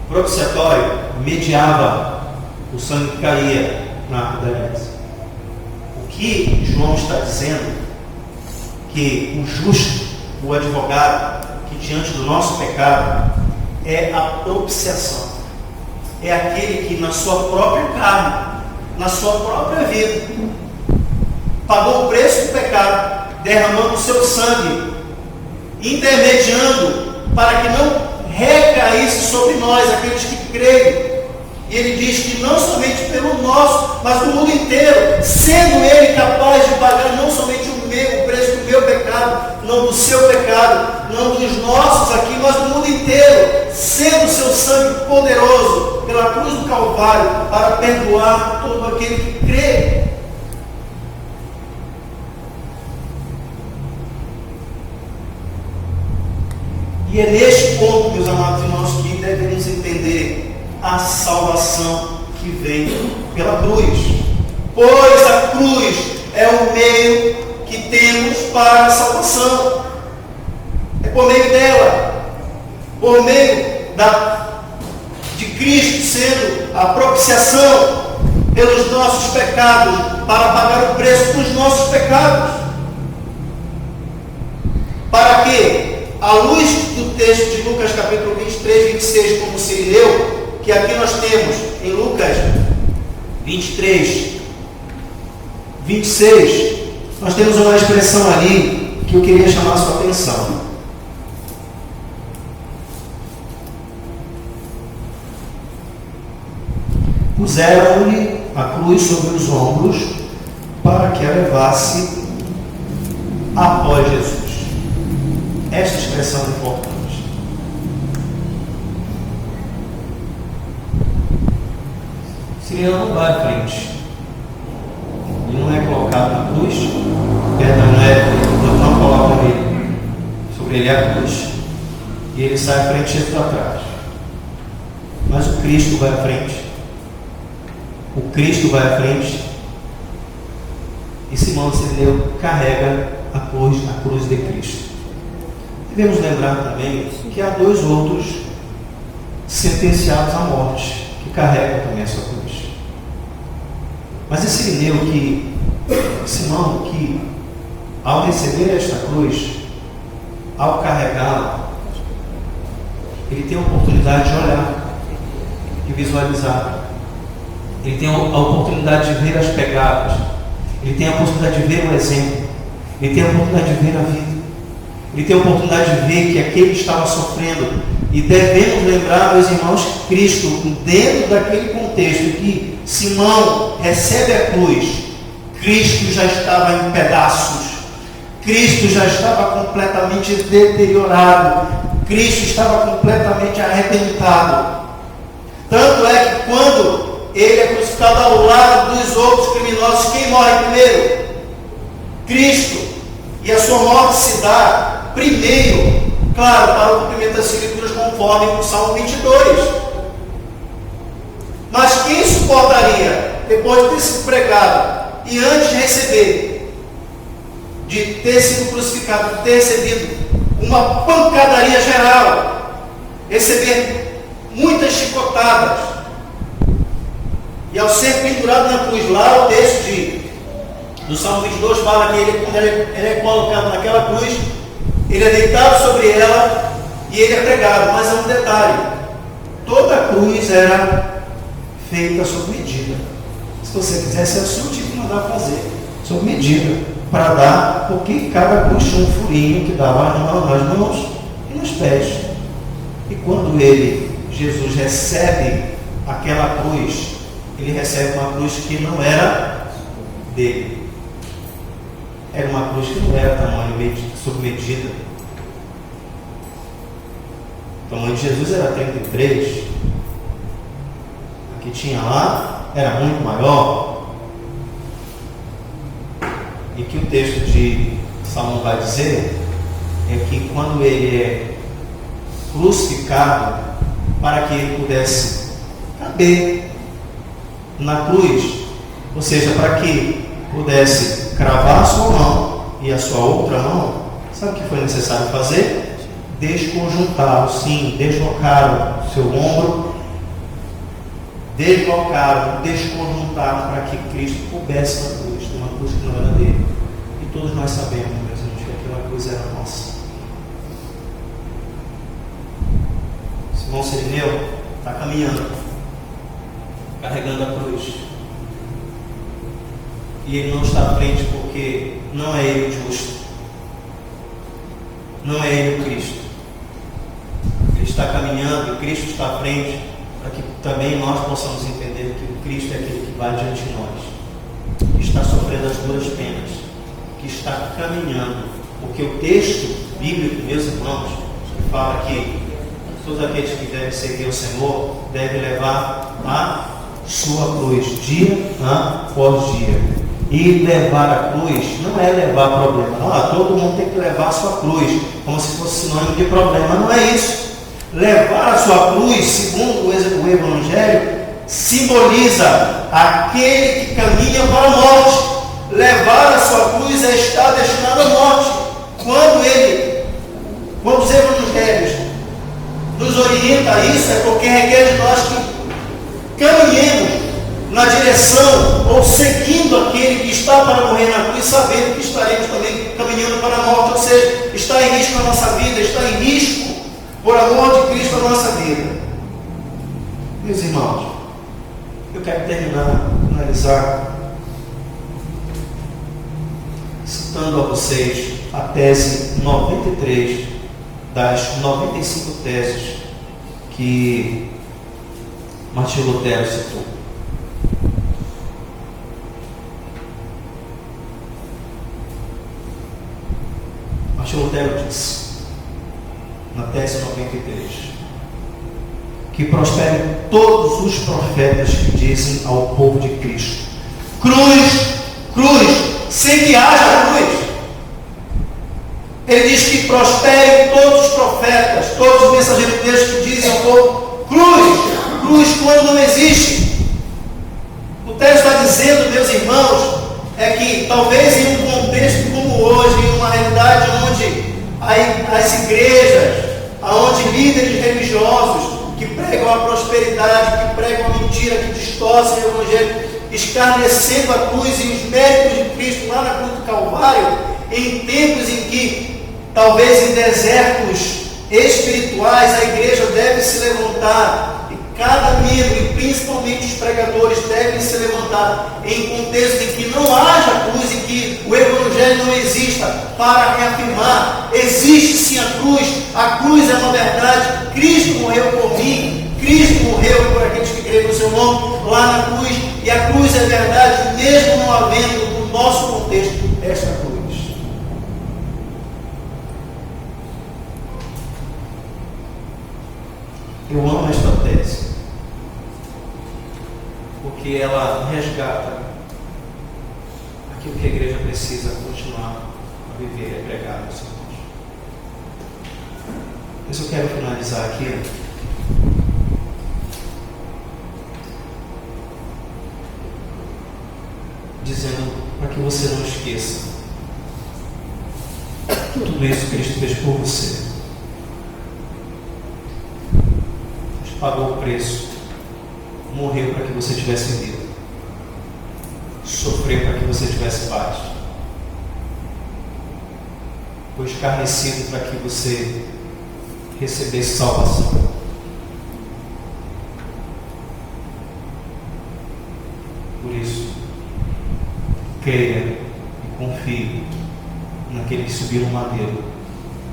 O propiciatório mediava o sangue que caía na Arca da Aliança. O que João está dizendo que o justo, o advogado, que diante do nosso pecado é a propiciação, é aquele que na sua própria carne, na sua própria vida, pagou o preço do pecado, derramando o seu sangue, intermediando para que não recaísse sobre nós, aqueles que creem. E ele diz que não somente pelo nosso, mas do mundo inteiro, sendo ele capaz de pagar não somente o preço do meu pecado, não do seu pecado, não dos nossos aqui, mas do mundo inteiro, sendo o seu sangue poderoso pela cruz do Calvário para perdoar todo aquele que crê. E é neste ponto, meus amados irmãos, que devemos entender a salvação que vem pela cruz. Pois a cruz é o meio que temos para a salvação. É por meio dela, por meio de Cristo sendo a propiciação pelos nossos pecados, para pagar o preço dos nossos pecados. Para que, à luz do texto de Lucas capítulo 23, 26, como se leu, que aqui nós temos em Lucas 23, 26, nós temos uma expressão ali que eu queria chamar a sua atenção. Puseram-lhe a cruz sobre os ombros para que a levasse após Jesus. Esta expressão é importante. Se ele não vai à frente, não é colocado na cruz, não coloca sobre ele a cruz, e ele sai à frente e Jesus atrás. Mas o Cristo vai à frente. O Cristo vai à frente. E Simão Sirineu carrega a cruz de Cristo. Devemos lembrar também que há dois outros sentenciados à morte, que carregam também a sua cruz. Mas esse Simão, que ao receber esta cruz, ao carregá-la, ele tem a oportunidade de olhar, de visualizar. Ele tem a oportunidade de ver as pegadas. Ele tem a oportunidade de ver o exemplo. Ele tem a oportunidade de ver a vida. Ele tem a oportunidade de ver que aquele estava sofrendo. E devemos lembrar, meus irmãos, que Cristo, dentro daquele contexto que Simão recebe a cruz, Cristo já estava em pedaços. Cristo já estava completamente deteriorado. Cristo estava completamente arrebentado. Tanto é que quando ele é crucificado ao lado dos outros criminosos, quem morre primeiro? Cristo. E a sua morte se dá primeiro, claro, para o cumprimento das Escrituras, conforme o Salmo 22. Mas quem suportaria, depois de ter sido pregado e antes de receber, de ter sido crucificado, de ter recebido uma pancadaria geral, receber muitas chicotadas, e ao ser pendurado na cruz, lá o texto do Salmo 22 fala que quando ele é colocado naquela cruz, ele é deitado sobre ela e ele é pregado. Mas há um detalhe: toda a cruz era feita sob medida. Se você quisesse, é o seu tipo de mandar fazer, sob medida, para dar, porque cada cruz tinha um furinho que dava nas mãos e nos pés. E quando Jesus recebe aquela cruz, ele recebe uma cruz que não era dele. Era uma cruz que não era tamanho sob medida. O tamanho de Jesus era 33. A que tinha lá era muito maior. E que o texto de Salmo vai dizer é que quando ele é crucificado, para que ele pudesse caber na cruz, ou seja, para que pudesse cravar a sua mão e a sua outra mão, sabe o que foi necessário fazer? Desconjuntaram, sim, deslocaram o seu ombro, desconjuntaram para que Cristo coubesse na cruz, uma cruz que não era dele. E todos nós sabemos, meus irmãos, que aquela cruz era nossa. Simão Sirineu está caminhando, carregando a cruz. E ele não está à frente porque não é ele o justo. Não é ele o Cristo. Ele está caminhando e Cristo está à frente para que também nós possamos entender que o Cristo é aquele que vai diante de nós, que está sofrendo as duras penas, que está caminhando. Porque o texto bíblico, meus irmãos, fala que todos aqueles que devem seguir o Senhor devem levar a sua cruz dia após dia. E levar a cruz não é levar problema. Não, todo mundo tem que levar a sua cruz, como se fosse sinônimo de problema. Não é isso. Levar a sua cruz, segundo o Evangelho, simboliza aquele que caminha para a morte. Levar a sua cruz é estar destinado à morte. Quando os Evangelhos nos orientam a isso, é porque requer de nós que caminhemos na direção ou seguindo aquele que está para morrer na cruz, sabendo que estaremos também caminhando para a morte, ou seja, está em risco a nossa vida, está em risco por amor de Cristo a nossa vida. Meus irmãos, eu quero finalizar citando a vocês a tese 93 das 95 teses que Martinho Lutero citou. Martinho Lutero disse, na tese 93, que prosperem todos os profetas que dizem ao povo de Cristo: cruz Cruz, sem que haja cruz. Ele diz que prosperem todos os profetas, todos os mensageiros de Deus que dizem ao povo, cruz quando não existe. O texto está dizendo, meus irmãos, é que talvez em um contexto como hoje, em uma realidade onde as igrejas, onde líderes religiosos que pregam a prosperidade, que pregam a mentira, que distorcem o Evangelho, escarnecendo a cruz e os méritos de Cristo lá na cruz do Calvário, em tempos em que, talvez em desertos espirituais, a igreja deve se levantar, e cada membro, e principalmente os pregadores, devem se levantar em contexto em que não haja cruz, em que o Evangelho não exista, para reafirmar, existe sim a cruz é uma verdade, Cristo morreu por mim, Cristo morreu por aqueles que creem no seu nome, lá na cruz, e a cruz é verdade, mesmo não havendo no nosso contexto esta cruz. Eu amo esta tese, porque ela resgata aquilo que a igreja precisa continuar a viver e a pregar nos irmãos. Mas eu quero finalizar aqui dizendo para que você não esqueça tudo isso que Cristo fez por você. Pagou o preço, morreu para que você tivesse vida, sofreu para que você tivesse paz, foi escarnecido para que você recebesse salvação. Por isso, creia e confie naquele que subiu no madeiro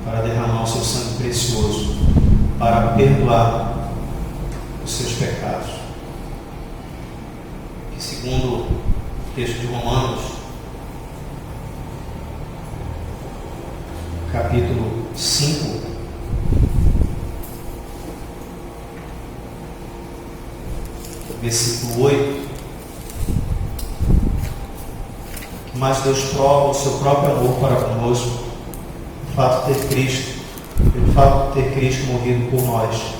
para derramar o seu sangue precioso, para perdoar os seus pecados. Que segundo o texto de Romanos, capítulo 5, versículo 8, que mais Deus prova o seu próprio amor para conosco, pelo fato de ter Cristo morrido por nós,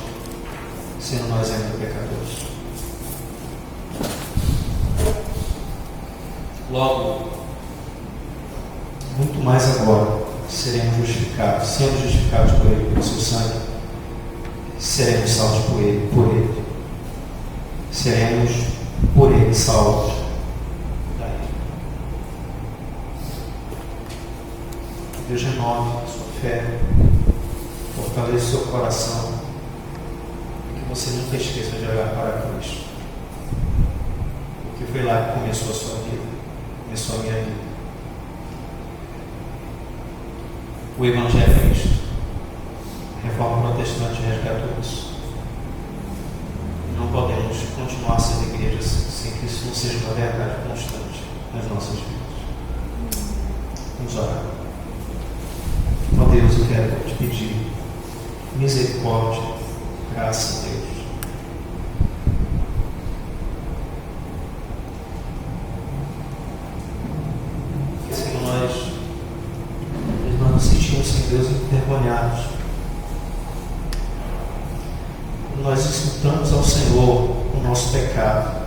sendo nós ainda pecadores. Logo, muito mais agora, seremos justificados, sendo justificados por Ele, pelo seu sangue, seremos salvos por Ele. Seremos por Ele salvos da ira. Deus renove a sua fé, fortaleça o seu coração, você nunca esqueça de olhar para a cruz, porque foi lá que começou a sua vida, começou a minha vida. O Evangelho é isto. A Reforma Protestante resgatou isso. Não podemos continuar sendo igrejas sem que isso não seja uma verdade constante nas nossas vidas. Vamos orar. Ó Deus, eu quero te pedir misericórdia, graça a Deus. Porque, Senhor, nós nos sentimos, Senhor Deus, envergonhados. Nós insultamos ao Senhor o nosso pecado,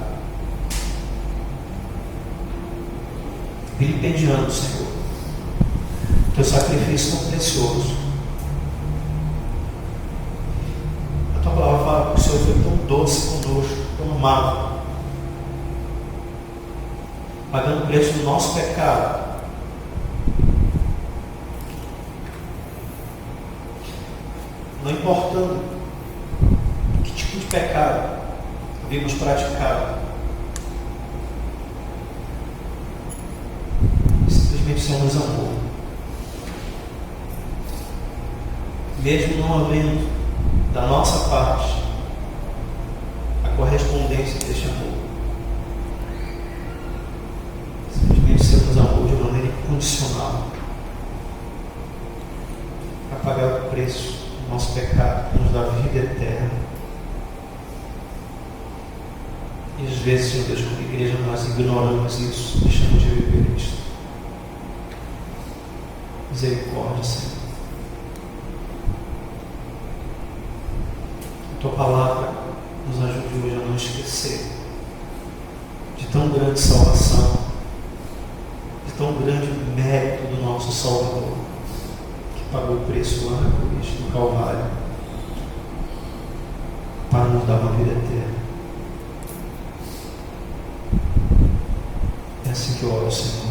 vilipendiando, Senhor, teu sacrifício tão precioso. A tua palavra fala que o Senhor foi tão doce conosco, tão amável, pagando o preço do nosso pecado. Não importando que tipo de pecado havíamos praticado, simplesmente o Senhor nos amou, mesmo não havendo da nossa parte a correspondência deste amor. Simplesmente o Senhor nos amou de maneira incondicional, para pagar o preço do nosso pecado, que nos dá vida eterna. E às vezes, meu Deus, como igreja, nós ignoramos isso, deixamos de viver isto. Misericórdia, Senhor. A Tua palavra nos ajude hoje a não esquecer de tão grande salvação, de tão grande mérito do nosso Salvador, que pagou o preço lá na cruz, no Calvário, para nos dar uma vida eterna. É assim que eu oro, Senhor.